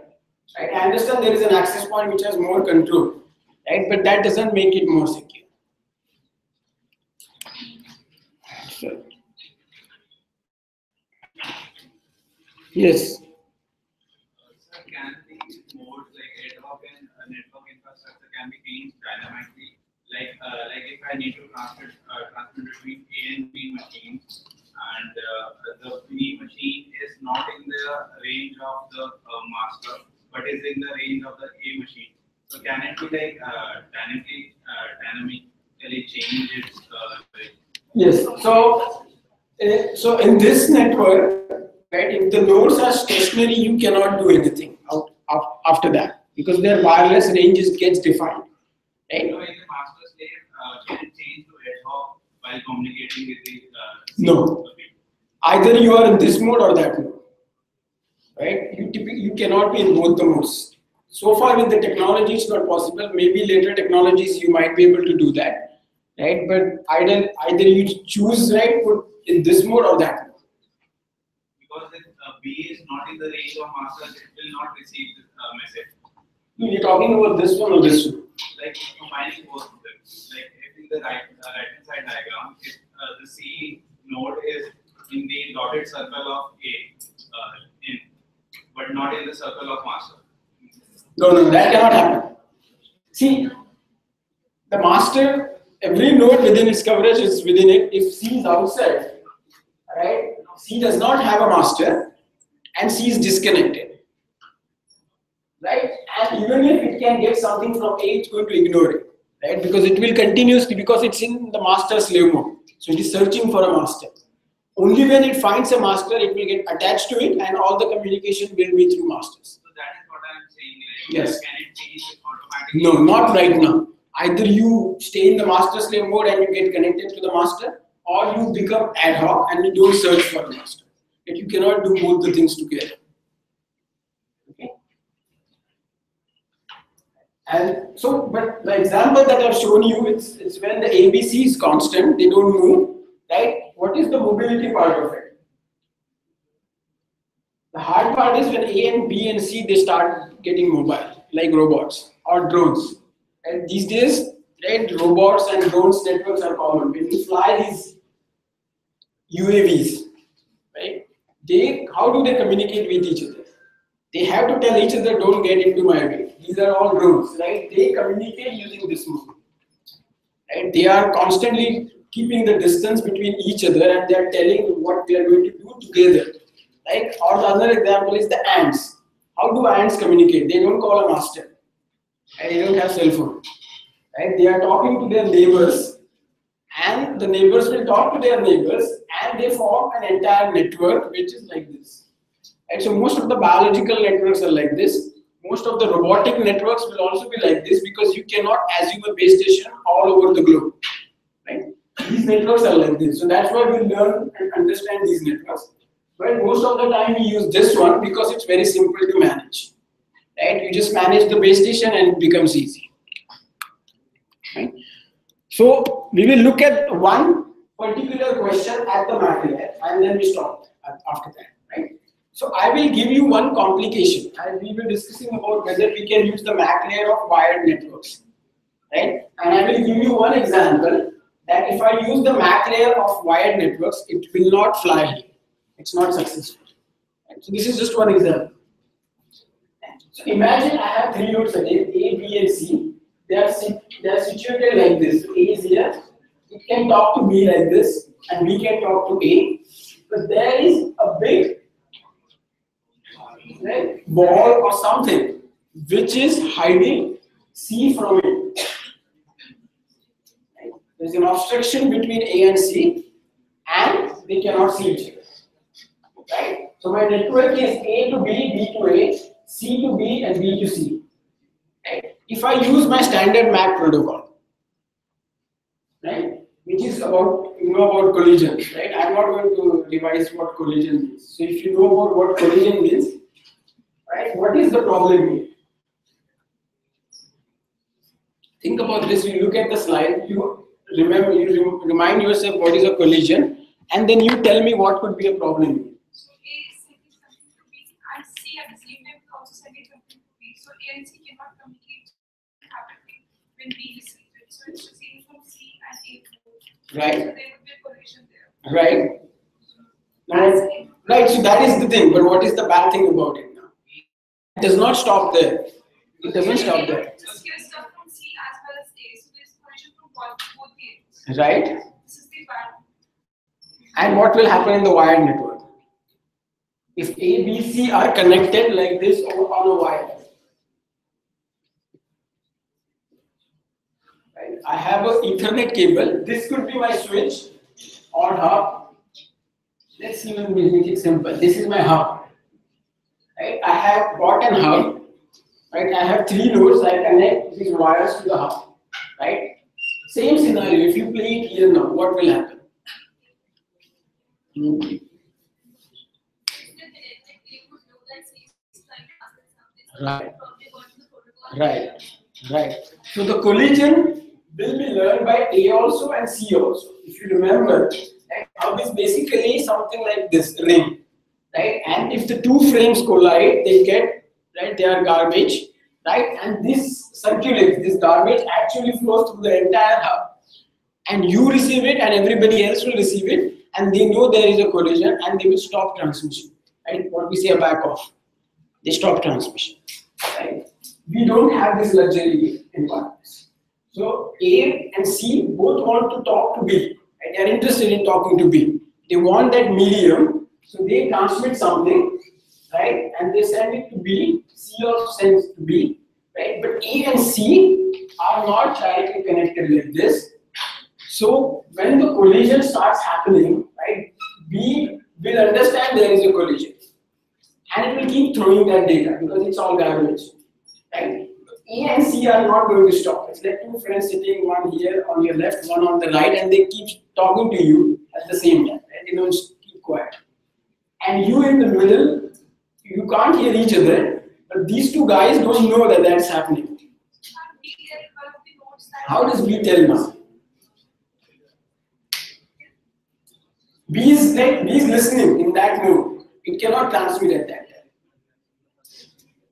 [SPEAKER 1] Right? I understand there is an access point which has more control, right? But that doesn't make it more secure. So, yes.
[SPEAKER 2] Sir, can these modes like ad hoc and network infrastructure can be changed dynamically? Like if I need to transmit between A and B machines, and the B machine is not in the range of the master, but is in the range of the A machine. So can it be like dynamically change its
[SPEAKER 1] Yes. So in this network, right, if the nodes are stationary, you cannot do anything after that because their wireless ranges gets defined. Right?
[SPEAKER 2] So in the master slave, can it change to ad hoc while communicating with the
[SPEAKER 1] No. Either you are in this mode or that mode. Right? You cannot be in both the modes. So far with the technology, it's not possible. Maybe later technologies you might be able to do that. Right? But either you choose right put in this mode or that mode.
[SPEAKER 2] because if B is not in the range of master, it will not receive this message.
[SPEAKER 1] You're talking about this one or this one?
[SPEAKER 2] Like combining both of them. Like if in the right hand side diagram, if the C node is in the dotted circle of A, but not in the circle of master.
[SPEAKER 1] No, that cannot happen. See, the master, every node within its coverage is within it. If C is outside, right? C does not have a master, and C is disconnected, right? And even if it can get something from A, it's going to ignore it, right? Because it will continuously, because it's in the master slave mode, so it is searching for a master. Only when it finds a master, it will get attached to it, and all the communication will be through masters.
[SPEAKER 2] So that is what I am saying. Like,
[SPEAKER 1] Yes.
[SPEAKER 2] Can it change automatically?
[SPEAKER 1] No, not right now. Either you stay in the master slave mode and you get connected to the master, or you become ad hoc and you don't search for a master. But you cannot do both the things together. Okay. And so, but the example that I've shown you, it's when the ABC is constant, they don't move, right? What is the mobility part of it? The hard part is when A and B and C, they start getting mobile, like robots or drones. And these days, right, robots and drones networks are common. When you fly these UAVs, right, how do they communicate with each other? They have to tell each other, don't get into my way. These are all drones, right? They communicate using this mode. Right? They are constantly keeping the distance between each other and they are telling what they are going to do together. Like, or the other example is the ants. How do ants communicate? They don't call a master. And they don't have cell phone. Right? They are talking to their neighbors, and the neighbors will talk to their neighbors, and they form an entire network which is like this. Right? So most of the biological networks are like this. Most of the robotic networks will also be like this because you cannot assume a base station all over the globe. Right? These networks are like this. So that's why we learn and understand these networks. But most of the time we use this one because it's very simple to manage. Right? You just manage the base station and it becomes easy. Right? So we will look at one particular question at the MAC layer and then we stop after that. Right? So I will give you one complication and we will be discussing about whether we can use the MAC layer of wired networks. Right? And I will give you one example that if I use the MAC layer of wired networks, it will not fly here. It's not successful. So this is just one example. So imagine I have three nodes again, A, B, and C. They are situated like this. So A is here. It can talk to B like this, and B can talk to A. But there is a big wall or something which is hiding C from it. There is an obstruction between A and C, and they cannot see each other. Right? So my network is A to B, B to A, C to B, and B to C. Right? If I use my standard MAC protocol, right, which is about about collision, right? I'm not going to revise what collision means. So if you know about what collision means, right, what is the problem here? Think about this. You look at the slide. You remember. You remind yourself what is a collision, and then you tell me what could be a problem here.
[SPEAKER 5] So A is sending something to B, and C at the same time is also sending something to B. So A and C cannot communicate happily when B receives it. So it's receiving from C and A.
[SPEAKER 1] Right.
[SPEAKER 5] So there would be a collision there.
[SPEAKER 1] Right. Right. So that is the thing. But what is the bad thing about it now? It does not stop there. It doesn't stop there.
[SPEAKER 5] Just get stuff from C as well as A. So there's collision from both the ends.
[SPEAKER 1] Right.
[SPEAKER 5] This is the bad.
[SPEAKER 1] And what will happen in the wired network? If A, B, C are connected like this on a wire, right? I have an Ethernet cable. This could be my switch or hub. Let's even make it simple. This is my hub. Right? I have bought an hub. Right? I have three nodes. I connect these wires to the hub. Right? Same scenario. If you play it here now, what will happen? Right. Right. Right. So the collision will be learned by A also and C also. If you remember, right, hub is basically something like this ring, right? And if the two frames collide, they get, right, they are garbage, right? And this circulates, this garbage actually flows through the entire hub. And you receive it and everybody else will receive it, and they know there is a collision and they will stop transmission. Right? What we say a back off. They stop transmission. Right? We don't have this luxury in wireless. So A and C both want to talk to B. Right? They are interested in talking to B. They want that medium, so they transmit something, right? And they send it to B. C also sends to B. Right? But A and C are not directly connected like this. So when the collision starts happening, right, B will understand there is a collision, and it will keep throwing that data because it's all garbage, right? A and C are not going to stop. It's like two friends sitting, one here on your left, one on the right, and they keep talking to you at the same time. Right? They don't keep quiet, and you in the middle, you can't hear each other, but these two guys don't know that that's happening. How does B tell now? B is listening in that mode. It cannot transmit at that time.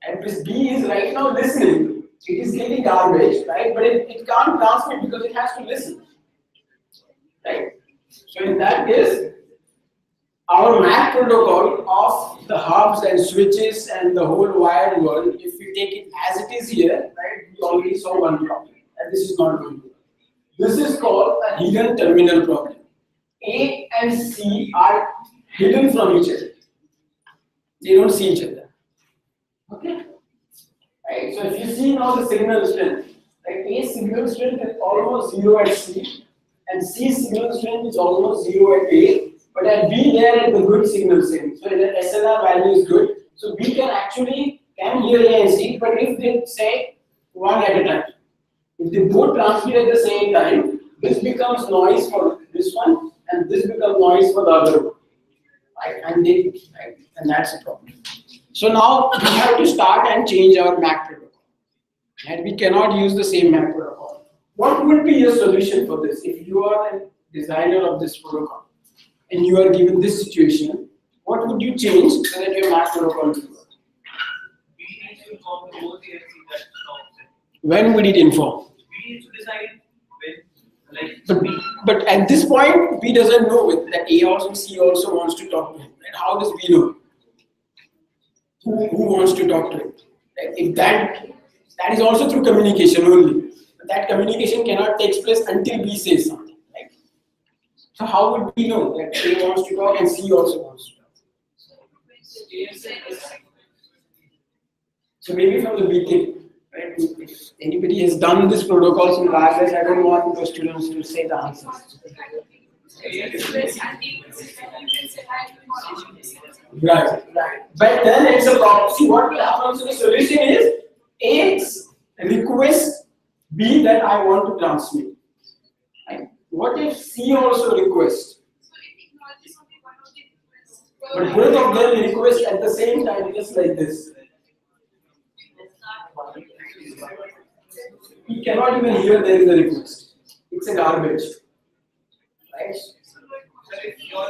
[SPEAKER 1] And this B is right now listening. It is getting garbage, right? But it can't transmit because it has to listen. Right? So in that case, our MAC protocol of the hubs and switches and the whole wired world, if we take it as it is here, right, we already saw one problem. And this is not going to work. This is called a hidden terminal problem. A and C are hidden from each other. They don't see each other. Okay? Right? So if you see now the signal strength, like A signal strength is almost 0 at C, and C signal strength is almost 0 at A, but at B there is the good signal strength. So the SNR value is good. So B can hear A and C, but if they say one at a time, if they both transmit at the same time, this becomes noise for this one, and this becomes noise for the other one, right? And that's a problem. So now we have to start and change our MAC protocol, and we cannot use the same MAC protocol. What would be your solution for this? If you are a designer of this protocol and you are given this situation, what would you change so that your MAC protocol will work?
[SPEAKER 3] We need to inform the OCSC that stops it.
[SPEAKER 1] When would it inform?
[SPEAKER 3] We need to decide when. Like,
[SPEAKER 1] But at this point, B doesn't know that A also C also wants to talk to him. Right? How does B know who wants to talk to him? Right? If that is also through communication only. But that communication cannot take place until B says something. Right? So how would B know that A wants to talk and C also wants to talk? So maybe from the beginning, right? If anybody has done this protocols in classes, I don't want the students to say the answers. Right. But then it's a problem. See, what will happen? So the solution is A request B that I want to transmit. Right? What if C also requests? But both of them request at the same time, just like this. He cannot even hear there is a request. It's a garbage. Right?
[SPEAKER 3] if your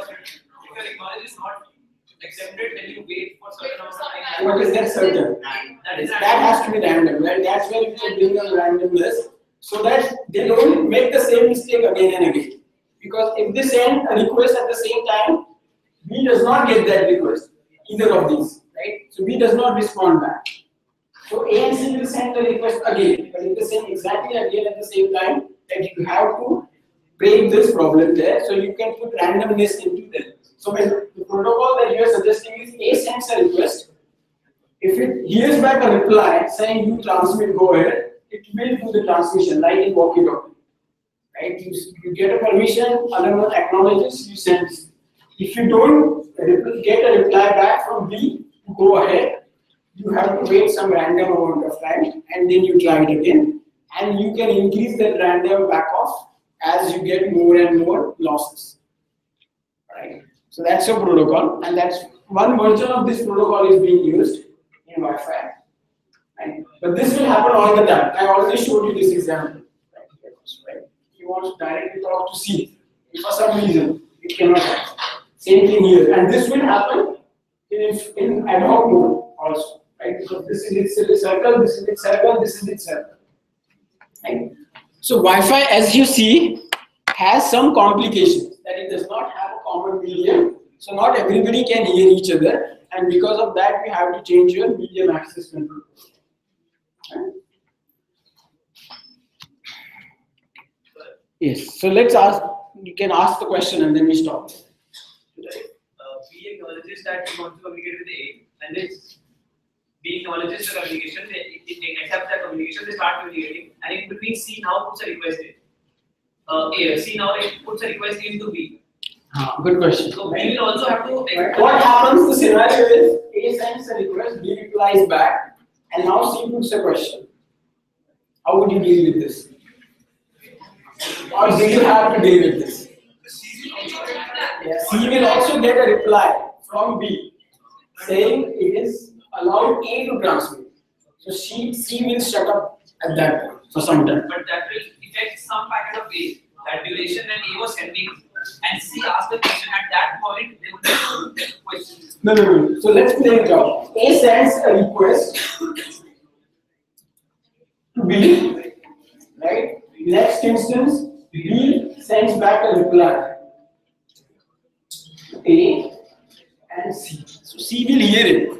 [SPEAKER 3] acknowledge is not accepted, then you wait for certain amount of time.
[SPEAKER 1] What is that certain? That has to be random, right? That's where you can bring a randomness so that they don't make the same mistake again and again. Because if they send a request at the same time, B does not get that request, either of these, right? So B does not respond back. So A and C will send the request again, but if they send exactly again at the same time, then you have to break this problem there, so you can put randomness into them. So when the protocol that you are suggesting is A sends a request, if it hears back a reply saying you transmit, go ahead, it will do the transmission like in walkie-talkie. Right? You get a permission, other one acknowledges, you send. If you don't get a reply back from B, go ahead. You have to wait some random amount of time and then you try it again. And you can increase that random back off as you get more and more losses. Right? So that's a protocol, and that's one version of this protocol is being used in Wi-Fi. Right? But this will happen all the time. I already showed you this example. Right? You want to directly talk to C. For some reason, it cannot happen. Same thing here. And this will happen in ad hoc mode also. Right? Because this is its circle, this is its circle, this is its circle. Right? So Wi-Fi, as you see, has some complications that it does not have a common medium. So not everybody can hear each other, and because of that, we have to change your medium access control. Right? Yes. So let's ask. You can ask the question, and then we stop.
[SPEAKER 3] B acknowledges that he wants to communicate with A, and then B acknowledges the communication, they accept that communication, they start communicating, and in between C now puts a request in. C now puts a request into B.
[SPEAKER 1] Good question.
[SPEAKER 3] So B will also have to.
[SPEAKER 1] What happens? The scenario is A sends a request, B replies back, and now C puts a question. How would you deal with this? Or do you have to deal with this? C will also get a reply from B saying it is allowed A to transmit. So C will shut up at that point for some time.
[SPEAKER 3] But that will affect some packet of A. That duration that A was sending, and C asked the question. At that point, they would have questions.
[SPEAKER 1] No. So let's play it out. A sends a request to B, right? Next instance, B sends back a reply to A and C. So C will hear it.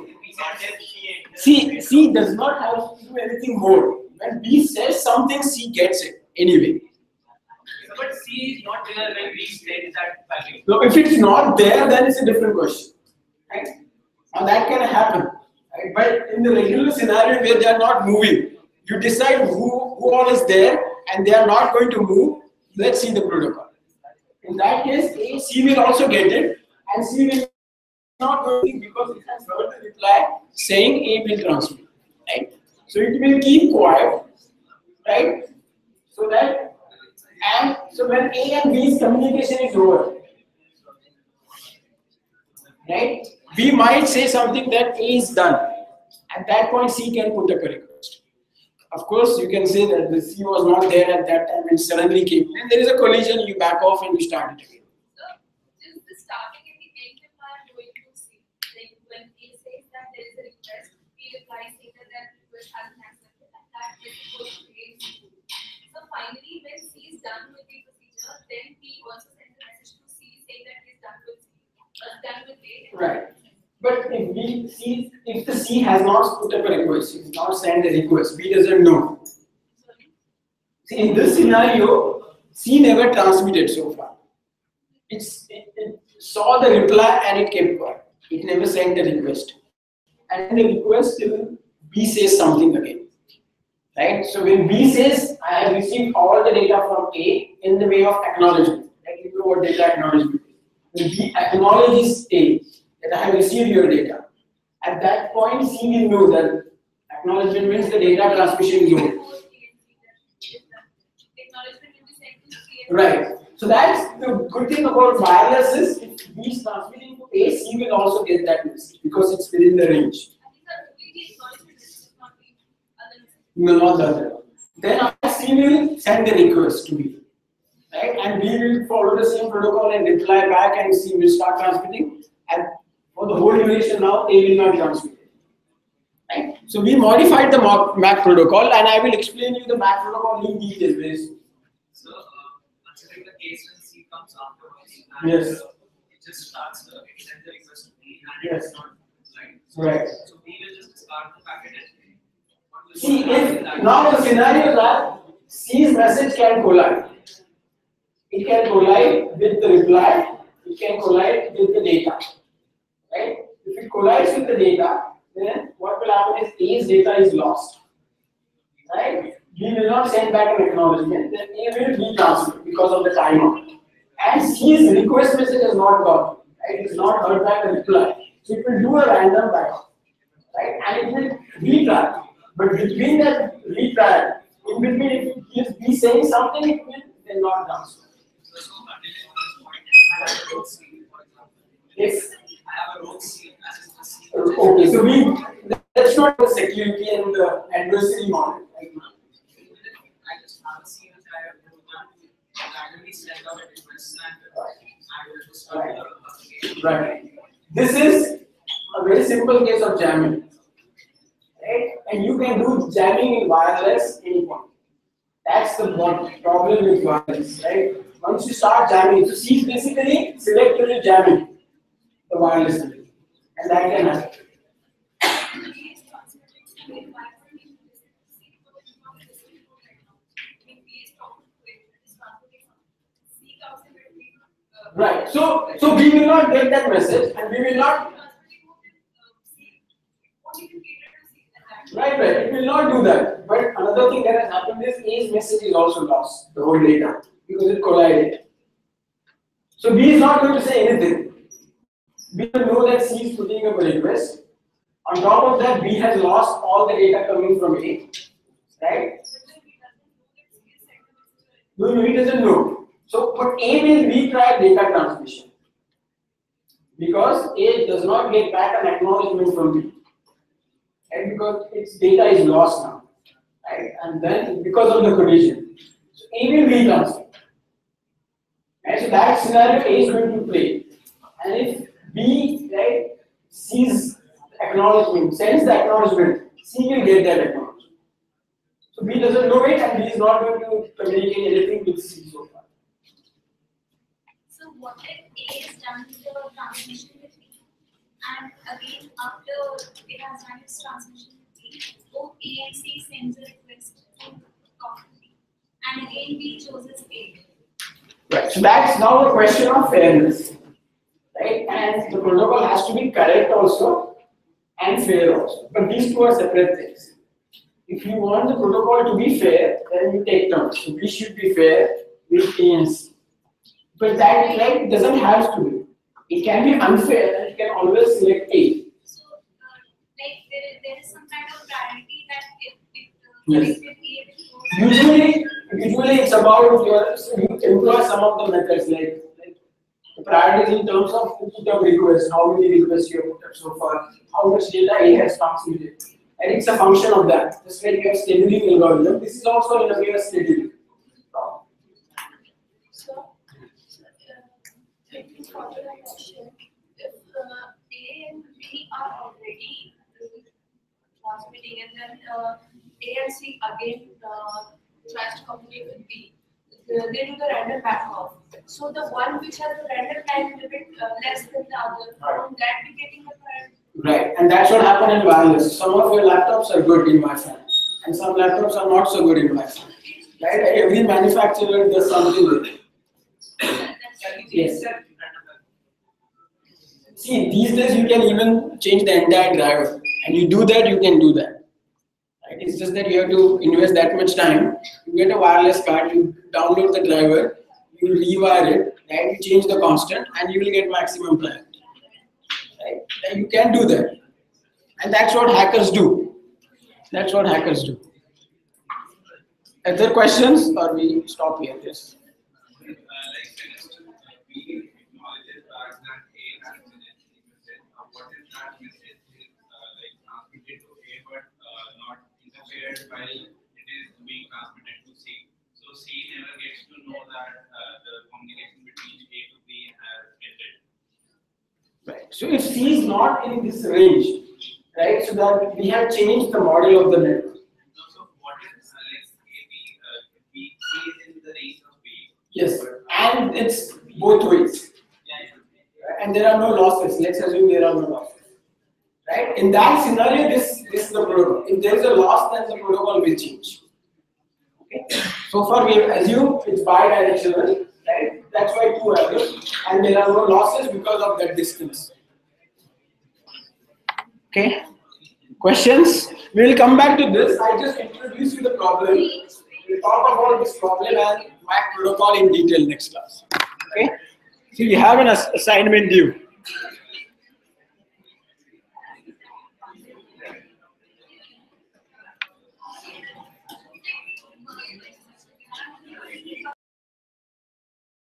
[SPEAKER 1] C does not have to do anything more. When B says something, C gets it anyway.
[SPEAKER 3] But C is not there when B sends that value.
[SPEAKER 1] So if it's not there, then it's a different question. Right? Now that can happen. Right? But in the regular scenario where they are not moving, you decide who all is there and they are not going to move. Let's see the protocol. In that case, C will also get it, and C will not go because it has heard the reply saying A will transmit. Right? So it will keep quiet, right? So that, and so when A and B's communication is over, right? B might say something that A is done. At that point, C can put up a request. Of course, you can say that the C was not there at that time and suddenly came. And there is a collision, you back off and you start it again.
[SPEAKER 5] So, just the starting and the end of our going to see. Like when A says that there is a request, B replies later that request hasn't accepted, and that gets goes to A. So finally, when C is done with the with A.
[SPEAKER 1] Right. But if the C has not put up a request, it's not sent a request, B doesn't know. See, in this scenario, C never transmitted so far. It saw the reply and it kept quiet. It never sent a request. And in the request, B says something again. Right? So when B says, I have received all the data from A in the way of acknowledgement. Like you know what data acknowledgement is. When B acknowledges A, that I have received your data. At that point, C will know that acknowledgement means the data transmission is over. Right. So that's the good thing about wireless is if B is transmitting to A, C will also get that message because it's within the range. No, not the other. Then C will send the request to B. Right? And B will follow the same protocol and reply back and C will start transmitting. And for the whole duration now, A will not transmit. Right? So we modified the MAC protocol and I will explain you the MAC protocol in detail very soon.
[SPEAKER 4] So, considering the case when C comes afterwards,
[SPEAKER 1] Yes.
[SPEAKER 4] It just starts it sends the request to B and
[SPEAKER 1] Yes.
[SPEAKER 4] it's not right.
[SPEAKER 1] Right.
[SPEAKER 4] So B will just discard the packet and what will
[SPEAKER 1] See,
[SPEAKER 4] happen
[SPEAKER 1] if
[SPEAKER 4] in that?
[SPEAKER 1] now the scenario is that C's message can collide. It can collide with the reply, it can collide with the data. Right? If it collides with the data, then what will happen is A's data is lost. Right? B will not send back an acknowledgement, then A will be transferred because of the timeout. And C's request message has not gone. Right? It's not heard back the reply. So it will do a random backup. Right? And it will retry. But between that retry, in between if he is B saying something, it will then not transfer.
[SPEAKER 4] So until this point, I have a row C, for example.
[SPEAKER 1] Yes.
[SPEAKER 4] I have a row C as is the C.
[SPEAKER 1] Okay, so let's not the security and the adversary model right now.
[SPEAKER 4] I just have a C which I have randomly send out a request and I will just
[SPEAKER 1] Right. This is a very simple case of jamming. Right? And you can do jamming in wireless anyone. That's the problem with wireless, right? Once you start jamming, so C is basically selectively jamming the wireless signal. And that can happen. Right. So we will not get that message and we will not. Right. It will not do that. But another thing that has happened is A's message is also lost, the whole data, because it collided. So B is not going to say anything. B will know that C is putting up a request. On top of that, B has lost all the data coming from A. Right? No, he doesn't know. So, but A will retry data transmission. Because A does not get back an acknowledgement from B. Right? Because its data is lost now. Right? And then because of the collision. So A will retransmit. Right? So that scenario A is going to play. And if B sees acknowledgement, sends the acknowledgement, C will get that acknowledgement. So B doesn't know it and B is not going to communicate anything with C so far.
[SPEAKER 6] So what if A is done the transmission with B and again after it has done its transmission with B, both A and C sends a request to talk to B and again B chooses A.
[SPEAKER 1] Right. So that's now a question of fairness. Right? And the protocol has to be correct also and fair also. But these two are separate things. If you want the protocol to be fair, then you take turns. So B should be fair with A and C. But that doesn't have to be. It can be unfair and you can always select A.
[SPEAKER 6] So there is some kind of priority that if
[SPEAKER 1] Yes.
[SPEAKER 6] selected A will go.
[SPEAKER 1] Usually it's about you employ some of the methods like the priorities in terms of put up requests, how many requests you have put up so far, how much data A has transmitted. And it's a function of that. Just like you have scheduling algorithm, this is also in a way a scheduling.
[SPEAKER 5] So, thank you for the question. If A and B are already transmitting and then A and C again tries to communicate with B, they do the random back off. So the one which has the random time limit less than the other, won't that be getting the priority?
[SPEAKER 1] Right, and that's what happened in wireless. Some of your laptops are good in Wi-Fi, and some laptops are not so good in Wi-Fi. Right? Every manufacturer does something with it. Yes. See, these days you can even change the entire driver, and you do that, you can do that. Right? It's just that you have to invest that much time. You get a wireless card, you download the driver, you rewire it, right? You change the constant, and you will get maximum priority. Right? And you can do that, and that's what hackers do. That's what hackers do. Other questions, or we stop here? Yes.
[SPEAKER 2] Like we acknowledges that A has been message. What is that message is like transmitted to A but not interfered while it is being transmitted to C. So C never gets to know that the communication between A to B has ended.
[SPEAKER 1] Right. So if C is not in this range, right? So that we have changed the model of the network.
[SPEAKER 2] So what is like B C is in the range of B.
[SPEAKER 1] Yes, and it's both ways.
[SPEAKER 2] Yeah.
[SPEAKER 1] Right? And there are no losses. Let's assume there are no losses. Right? In that scenario, this is the protocol. If there is a loss, then the protocol will change. Okay. So far we have assumed it's bidirectional, right? That's why two values, and there are no losses because of that distance. Okay. Questions? We will come back to this. I just introduce you the problem. We'll talk about this problem and MAC protocol in detail next class. Okay. So you have an assignment due.